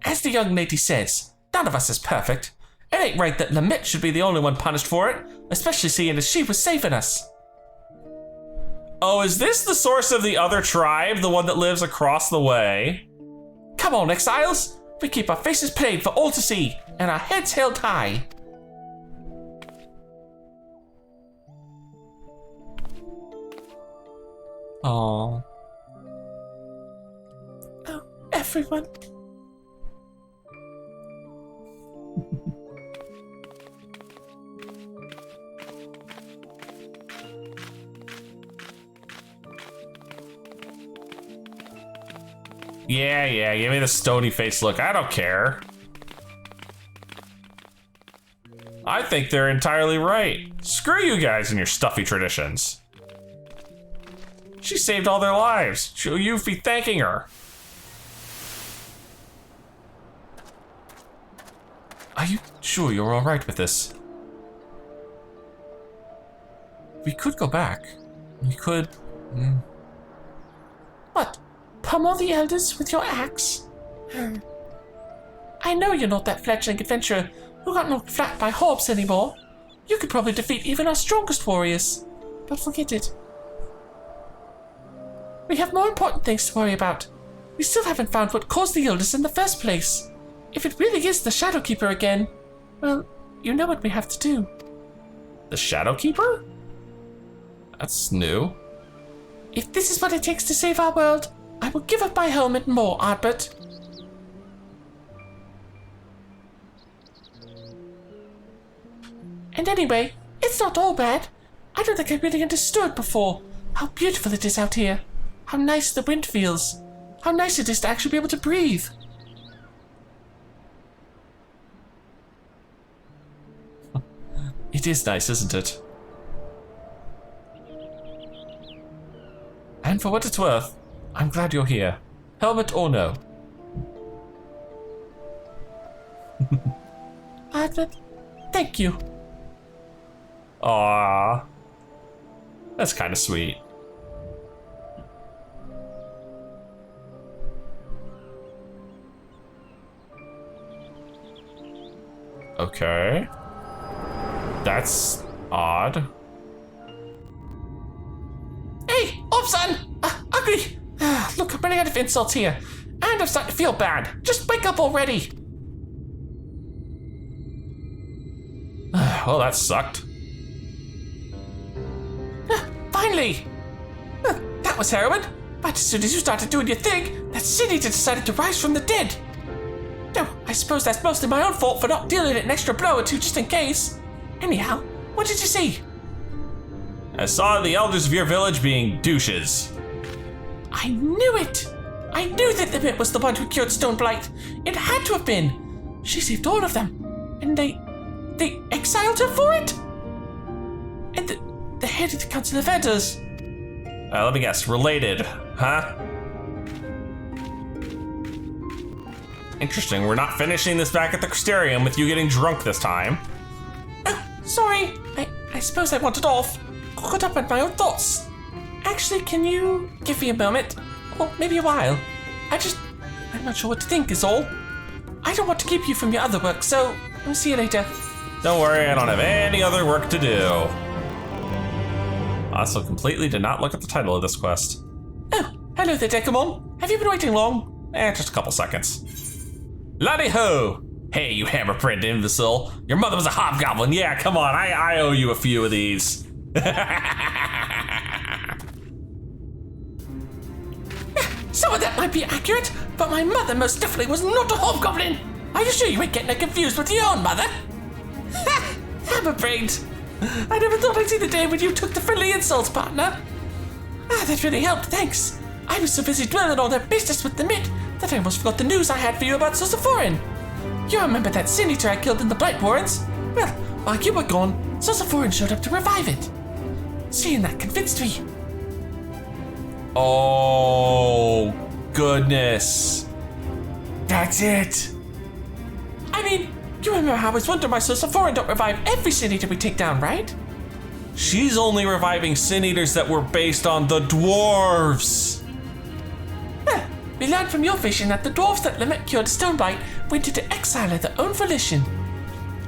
As the young lady says, none of us is perfect. It ain't right that Lemit should be the only one punished for it, especially seeing as she was saving us. Oh, is this the source of the other tribe, the one that lives across the way? Come on, exiles! We keep our faces painted for all to see, and our heads held high. Aww. Oh, everyone. Yeah, give me the stony face look. I don't care. I think they're entirely right. Screw you guys and your stuffy traditions. She saved all their lives. She'll you be thanking her. Are you sure you're all right with this? We could go back. We could... What? Pummel the elders with your axe? I know you're not that fledgling adventurer who got knocked flat by hobs anymore. You could probably defeat even our strongest warriors. But forget it. We have more important things to worry about. We still haven't found what caused the illness in the first place. If it really is the Shadowkeeper again, well, you know what we have to do. The Shadowkeeper? That's new. If this is what it takes to save our world, I will give up my helmet and more, Ardbert. And anyway, it's not all bad. I don't think I really understood before how beautiful it is out here. How nice the wind feels. How nice it is to actually be able to breathe. It is nice, isn't it? And for what it's worth, I'm glad you're here. Helmet or no. Ardbert, thank you. Aww. That's kind of sweet. Okay. That's odd. Hey, Obson! Ugly! Look, I'm running out of insults here. And I'm starting to feel bad. Just wake up already. Well, that sucked. Finally! That was heroin. But as soon as you started doing your thing, that city decided to rise from the dead. No, I suppose that's mostly my own fault for not dealing an extra blow or two just in case. Anyhow, what did you see? I saw the elders of your village being douches. I knew it! I knew that Lemit was the one who cured Stone Blight. It had to have been. She saved all of them. And they exiled her for it? And the head of the Council of Elders. Let me guess, related, huh? Interesting, we're not finishing this back at the Crystarium with you getting drunk this time. Oh, sorry. I suppose I wandered off. Caught up on my own thoughts. Actually, can you give me a moment? Or maybe a while. I'm not sure what to think is all. I don't want to keep you from your other work, so I'll see you later. Don't worry, I don't have any other work to do. Also completely did not look at the title of this quest. Oh, hello there, Dekumon. Have you been waiting long? Just a couple seconds. Laddie ho! Hey, you hammer-print imbecile. Your mother was a hobgoblin. Yeah, come on, I owe you a few of these. Some of that might be accurate, but my mother most definitely was not a hobgoblin. Are you sure you ain't getting her confused with your own mother? Ha! Hammerbrained. I never thought I'd see the day when you took the friendly insults, partner. Ah, that really helped, thanks. I was so busy dwelling on their business with the Lemit that I almost forgot the news I had for you about Sosophorin. You remember that sin eater I killed in the Blight Wardens? Well, while you were gone, Sosophorin showed up to revive it. Seeing that convinced me. Oh, goodness. That's it. I mean, you remember how I was wondering why Sosophorin don't revive every sin eater we take down, right? She's only reviving sin eaters that were based on the dwarves. Well, we learned from your vision that the dwarves that Lemit cured Stormblood went into exile of their own volition.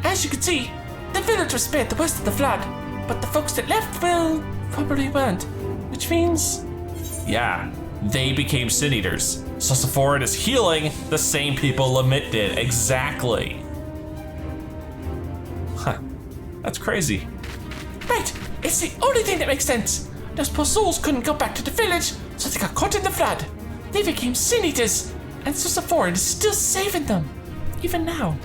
As you can see, the village was spared the worst of the flood, but the folks that left, well, probably weren't. Which means... Yeah, they became sin eaters. Sosophorin is healing the same people Lemit did, exactly. Huh, that's crazy. Right, it's the only thing that makes sense. Those poor souls couldn't go back to the village, so they got caught in the flood. They became sin eaters, and Sosophorin is still saving them, even now.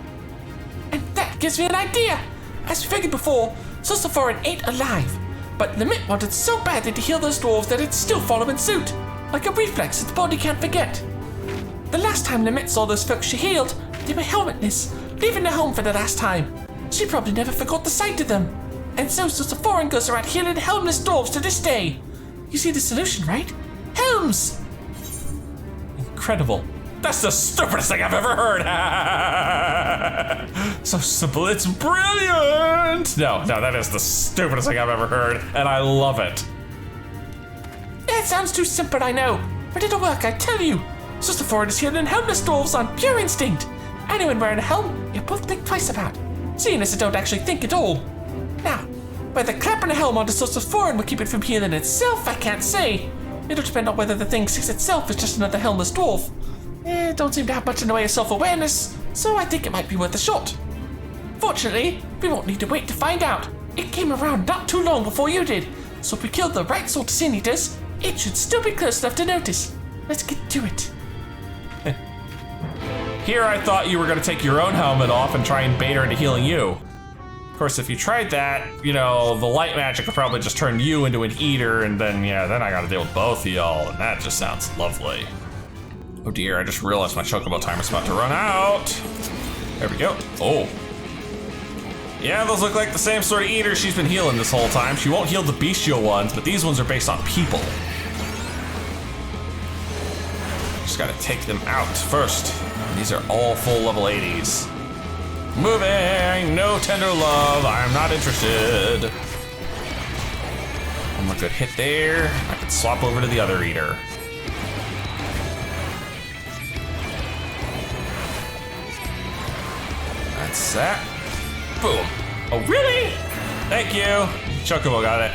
And that gives me an idea. As we figured before, Sosophorin ain't alive, but Lemit wanted so badly to heal those dwarves that it's still following suit, like a reflex that the body can't forget. The last time Lemit saw those folks she healed, they were helmetless, leaving their home for the last time. She probably never forgot the sight of them. And so Sosophorin goes around healing helmless dwarves to this day. You see the solution, right? Helms! Incredible. That's the stupidest thing I've ever heard. So simple, it's brilliant. No, that is the stupidest thing I've ever heard, and I love it. It sounds too simple, I know, but it'll work, I tell you. Sosophorin is healing helmless dwarves on pure instinct. Anyone wearing a helm, you both think twice about, seeing as I don't actually think at all. Now, whether clapping a helm onto Sosophorin will keep it from healing itself, I can't say. It'll depend on whether the thing sees itself as just another helmless dwarf. It don't seem to have much in the way of self-awareness, so I think it might be worth a shot. Fortunately, we won't need to wait to find out. It came around not too long before you did, so if we killed the right sort of sin eaters, it should still be close enough to notice. Let's get to it. Here I thought you were going to take your own helmet off and try and bait her into healing you. Of course, if you tried that, you know, the light magic would probably just turn you into an eater, and then, yeah, then I gotta deal with both of y'all, and that just sounds lovely. Oh dear, I just realized my chocobo timer's about to run out. There we go. Oh. Yeah, those look like the same sort of eater she's been healing this whole time. She won't heal the bestial ones, but these ones are based on people. Just gotta take them out first. These are all full level 80s. Moving, no tender love, I'm not interested. One more good hit there. I could swap over to the other eater. That's that. Boom. Oh, really? Thank you. Chocobo got it.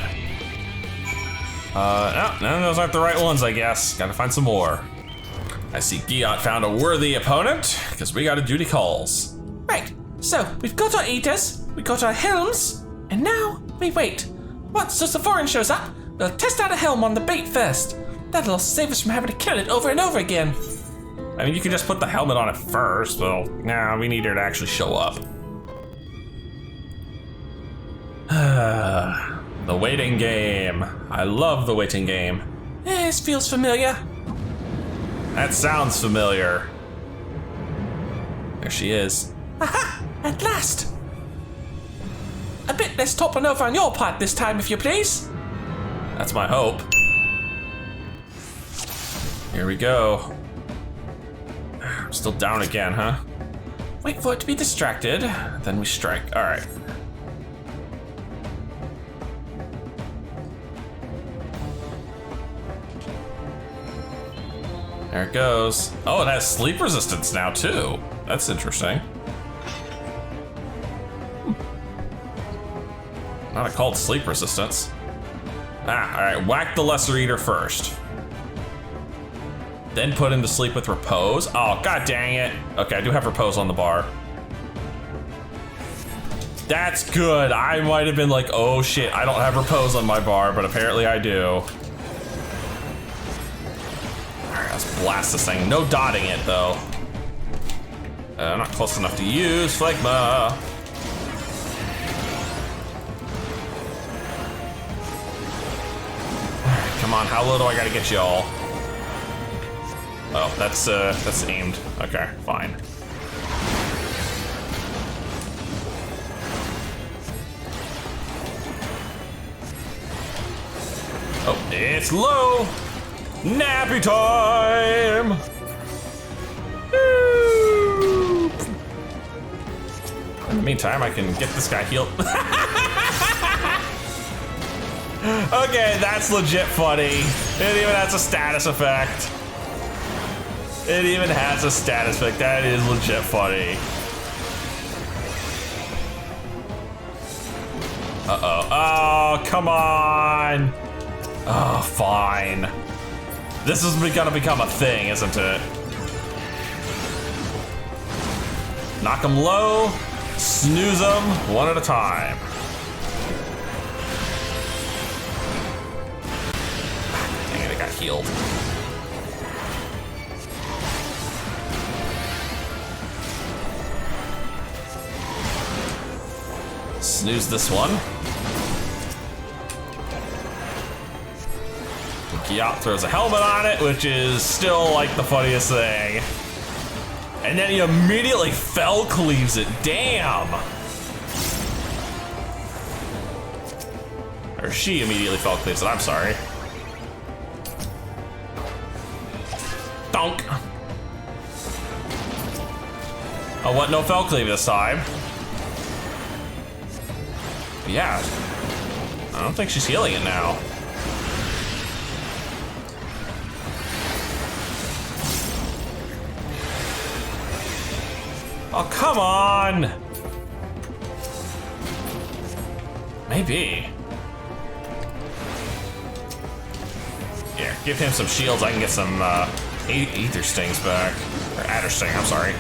No, those aren't the right ones, I guess. Gotta find some more. I see Giott found a worthy opponent, because we got a duty calls. Right, so we've got our eaters, we got our helms, and now we wait. Once Sosophorin shows up, we'll test out a helm on the bait first. That'll save us from having to kill it over and over again. I mean, you could just put the helmet on it first. Well, nah, we need her to actually show up. The waiting game. I love the waiting game. This feels familiar. That sounds familiar. There she is. Aha! At last! A bit less toppling over on your part this time, if you please. That's my hope. Here we go. I'm still down again, huh? Wait for it to be distracted, then we strike. All right. There it goes. Oh, it has sleep resistance now too. That's interesting. Not a called sleep resistance. Ah, all right, whack the lesser eater first. Then put him to sleep with repose. Oh, god dang it. Okay, I do have repose on the bar. That's good. I might have been like, oh shit, I don't have repose on my bar, but apparently I do. All right, let's blast this thing. No dotting it, though. Not close enough to use Phlegma. Come on, how low do I gotta get y'all? Oh, that's aimed. Okay, fine. Oh, it's low! Nappy time! Woo! In the meantime, I can get this guy healed. Okay, that's legit funny. It even has a status effect. It even has a status effect. That is legit funny. Uh-oh. Oh, come on. Oh, fine. This is gonna become a thing, isn't it? Knock them low, snooze them one at a time. Dang it, I got healed. Snooze this one. Giott throws a helmet on it, which is still like the funniest thing. And then he immediately fell cleaves it. Damn! Or she immediately fell cleaves it, I'm sorry. Donk! Oh, what? No fell cleave this time. Yeah. I don't think she's healing it now. Oh, come on! Maybe. Here, give him some shields. I can get some ether stings back. Or adder sting, I'm sorry.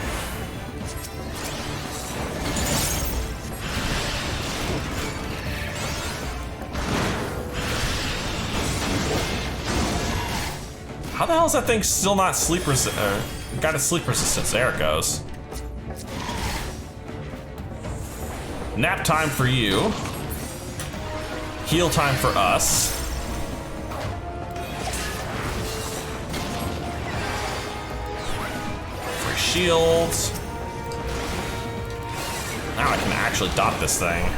How the hell is that thing still not sleep resistant? Got a sleep resistance. There it goes. Nap time for you. Heal time for us. Free shields. Now I can actually dot this thing.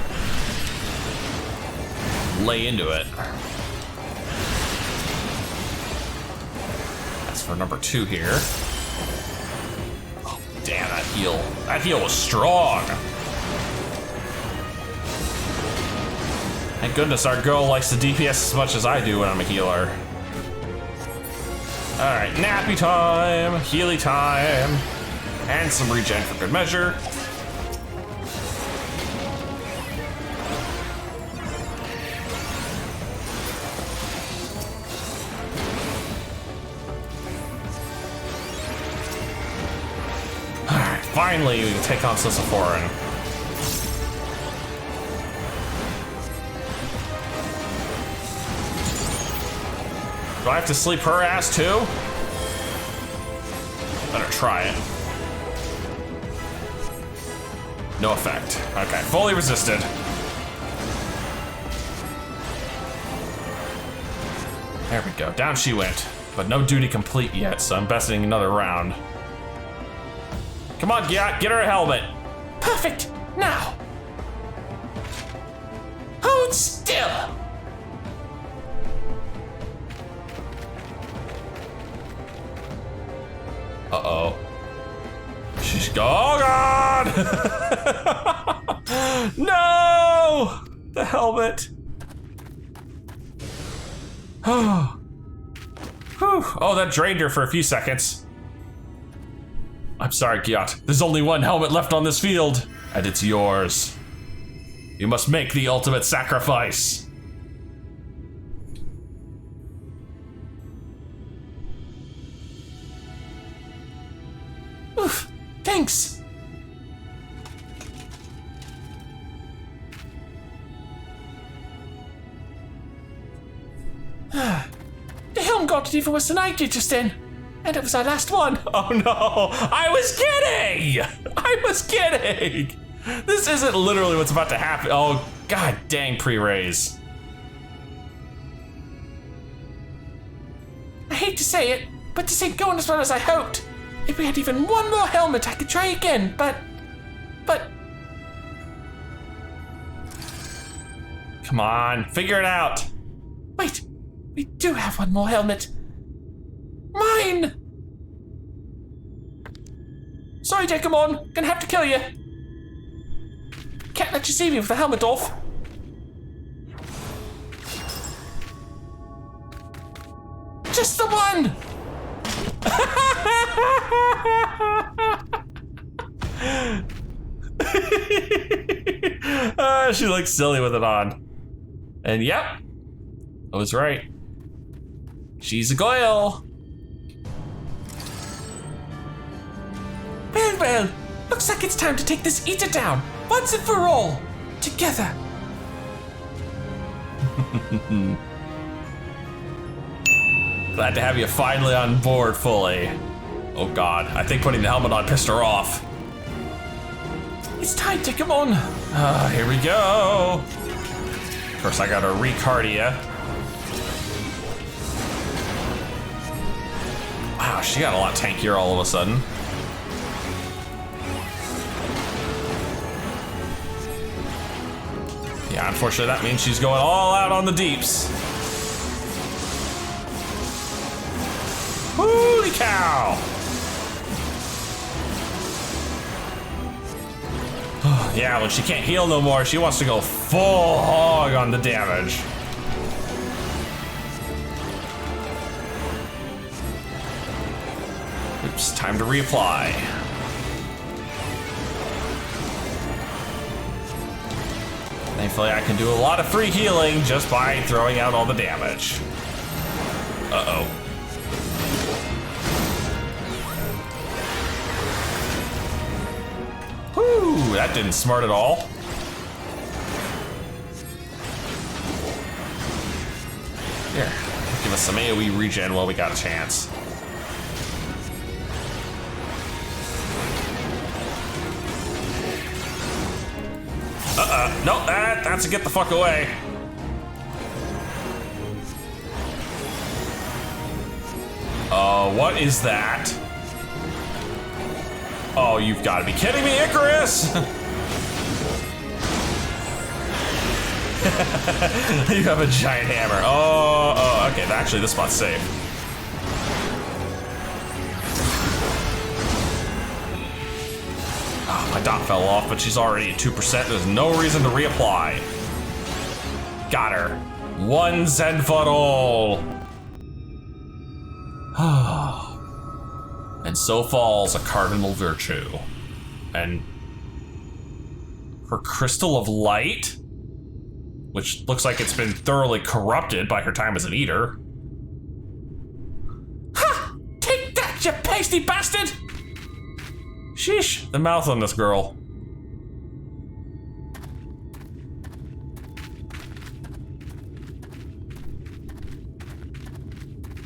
Lay into it. That's for number 2 here. Oh, damn, that heal. That heal was strong. Thank goodness our girl likes the DPS as much as I do when I'm a healer. Alright, nappy time, healy time, and some regen for good measure. Alright, finally we can take on Sisaphorin. Do I have to sleep her ass too? Better try it. No effect. Okay, fully resisted. There we go, down she went. But no duty complete yet, so I'm besting another round. Come on, Giott, get her a helmet. Perfect, now. Hold still. Uh-oh. She's oh God! No! The helmet. Oh. Oh, that drained her for a few seconds. I'm sorry, Giott. There's only one helmet left on this field, and it's yours. You must make the ultimate sacrifice. Oof, thanks. The helm got it even worse than I did just then. And it was our last one. Oh no, I was kidding! I was kidding! This isn't literally what's about to happen. Oh, god dang pre-raise. I hate to say it, but this ain't going as well as I hoped. If we had even one more helmet, I could try again, but... Come on, figure it out. Wait, we do have one more helmet. Mine! Sorry, Dekumon, gonna have to kill you. Can't let you see me with the helmet off. Just the one! She looks silly with it on. And yep, I was right. She's a Goyle. Well, looks like it's time to take this eater down, once and for all, together. Glad to have you finally on board fully. Oh god, I think putting the helmet on pissed her off. It's time, Dekumon. Here we go. Of course, I gotta recardia. Wow, she got a lot tankier all of a sudden. Yeah, unfortunately, that means she's going all out on the deeps. Holy cow! Yeah, when she can't heal no more, she wants to go full hog on the damage. Oops, time to reapply. Thankfully, I can do a lot of free healing just by throwing out all the damage. Uh-oh. Whew, that didn't smart at all. Here, give us some AoE regen while we got a chance. Nope, that's a get the fuck away. What is that? Oh, you've got to be kidding me, Icarus! You have a giant hammer. Oh, okay, actually this spot's safe. Oh, my dot fell off, but she's already at 2%. There's no reason to reapply. Got her. Once and for all. And so falls a cardinal virtue. And her crystal of light, which looks like it's been thoroughly corrupted by her time as an eater. Ha! Take that, you pasty bastard! Sheesh, the mouth on this girl.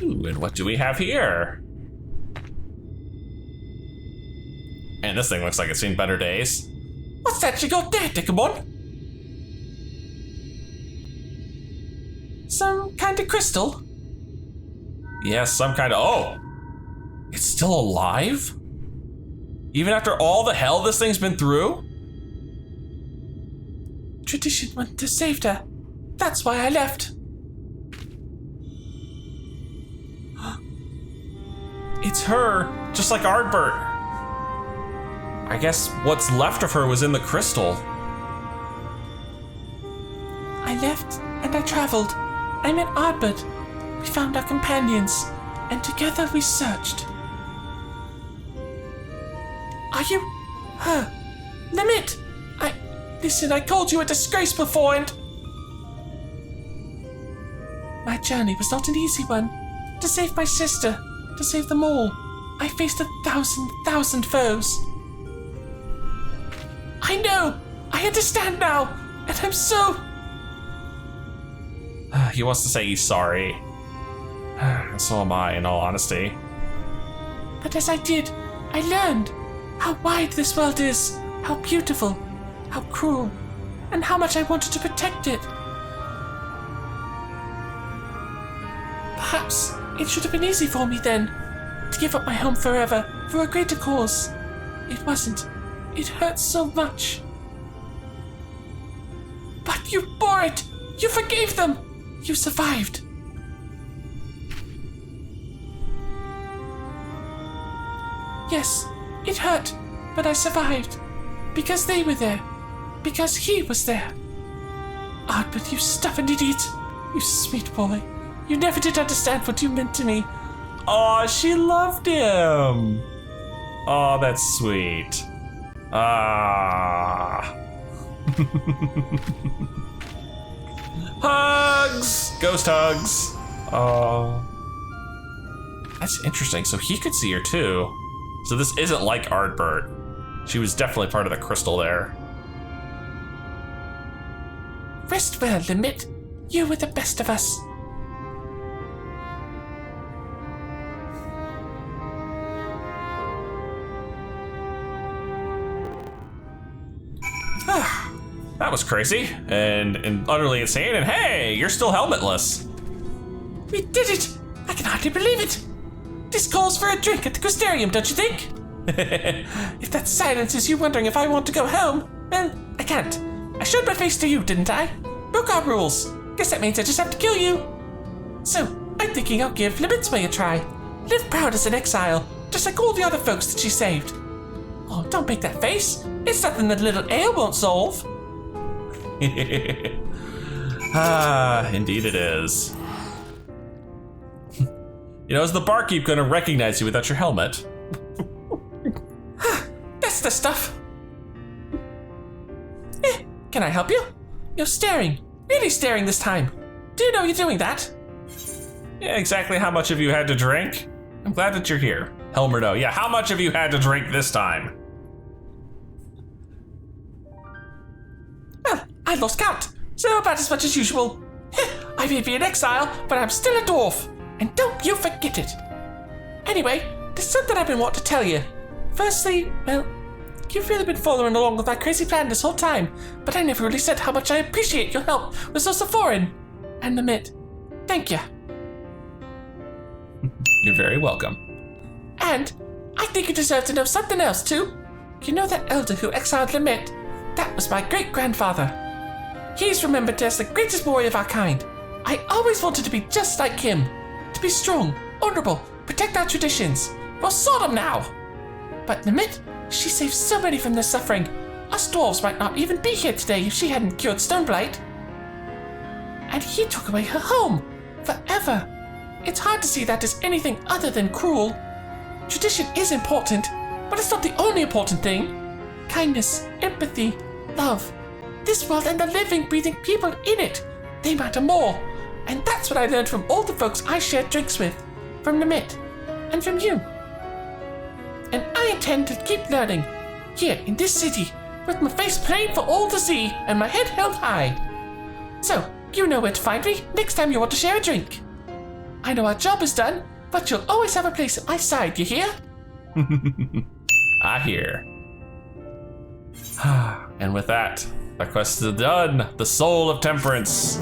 Ooh, and what do we have here? And this thing looks like it's seen better days. What's that you got there, Dekumon? Some kind of crystal? Yes, some kind of... Oh! It's still alive? Even after all the hell this thing's been through? Tradition went to save her. That's why I left. It's her, just like Ardbert. I guess what's left of her was in the crystal. I left and I traveled. I met Ardbert. We found our companions, and together we searched. Are you her? Lemit! Listen, I called you a disgrace before, and... My journey was not an easy one. To save my sister, to save them all, I faced 1,000 foes. I know! I understand now! And I'm so... He wants to say he's sorry. So am I, in all honesty. But as I did, I learned how wide this world is, how beautiful, how cruel, and how much I wanted to protect it. Perhaps it should have been easy for me then, to give up my home forever for a greater cause. It wasn't. It hurt so much. But you bore it! You forgave them! You survived! Yes, it hurt, but I survived. Because they were there. Because he was there. Ah, but you stubborn idiot! You sweet boy. You never did understand what you meant to me. Aw, she loved him. Oh, that's sweet. Ah. Hugs! Ghost hugs. Oh. That's interesting. So he could see her too. So this isn't like Ardbert. She was definitely part of the crystal there. Rest well, Lemit. You were the best of us. That was crazy and utterly insane. And hey, you're still helmetless. We did it! I can hardly believe it. This calls for a drink at the Crystarium, don't you think? If that silence is you wondering if I want to go home, well, I can't. I showed my face to you, didn't I? Broke our rules. Guess that means I just have to kill you. So, I'm thinking I'll give Limit's way a try. Live proud as an exile, just like all the other folks that she saved. Oh, don't make that face. It's nothing that little ale won't solve. Ah, indeed it is. You know, is the barkeep gonna recognize you without your helmet? That's the stuff. Can I help you? You're staring. Really staring this time. Do you know you're doing that? Yeah, exactly how much have you had to drink? I'm glad that you're here. Helmerdo, yeah, how much have you had to drink this time? Well, I lost count, so about as much as usual. I may be in exile, but I'm still a dwarf, and don't you forget it. Anyway, there's something I've been wanting to tell you. Firstly, well, you've really been following along with my crazy plan this whole time, but I never really said how much I appreciate your help with Sosophorin and Lemit. Thank you. You're very welcome. And I think you deserve to know something else too. You know that elder who exiled Lemit? That was my great-grandfather. He's remembered as the greatest warrior of our kind. I always wanted to be just like him. To be strong, honorable, protect our traditions. Well, sort 'em now. But Lemit, she saved so many from their suffering. Us dwarves might not even be here today if she hadn't cured Stormblood. And he took away her home. Forever. It's hard to see that as anything other than cruel. Tradition is important, but it's not the only important thing. Kindness, empathy, love. This world and the living, breathing people in it, they matter more. And that's what I learned from all the folks I shared drinks with. From Lemit. And from you. And I intend to keep learning. Here, in this city, with my face plain for all to see and my head held high. So, you know where to find me next time you want to share a drink. I know our job is done, but you'll always have a place at my side, you hear? I hear. And with that, the quest is done. The soul of temperance.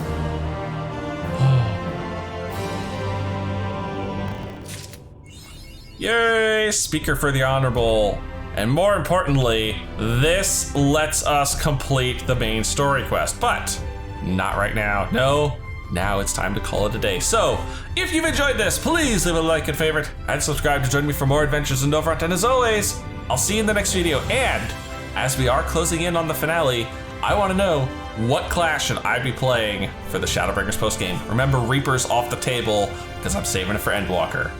Yay! Speaker for the honorable. And more importantly, this lets us complete the main story quest, but not right now. No, now it's time to call it a day. So, if you've enjoyed this, please leave a like and favorite and subscribe to join me for more adventures in Novrat. And as always, I'll see you in the next video. And as we are closing in on the finale, I want to know, what class should I be playing for the Shadowbringers postgame? Remember, Reaper's off the table because I'm saving it for Endwalker.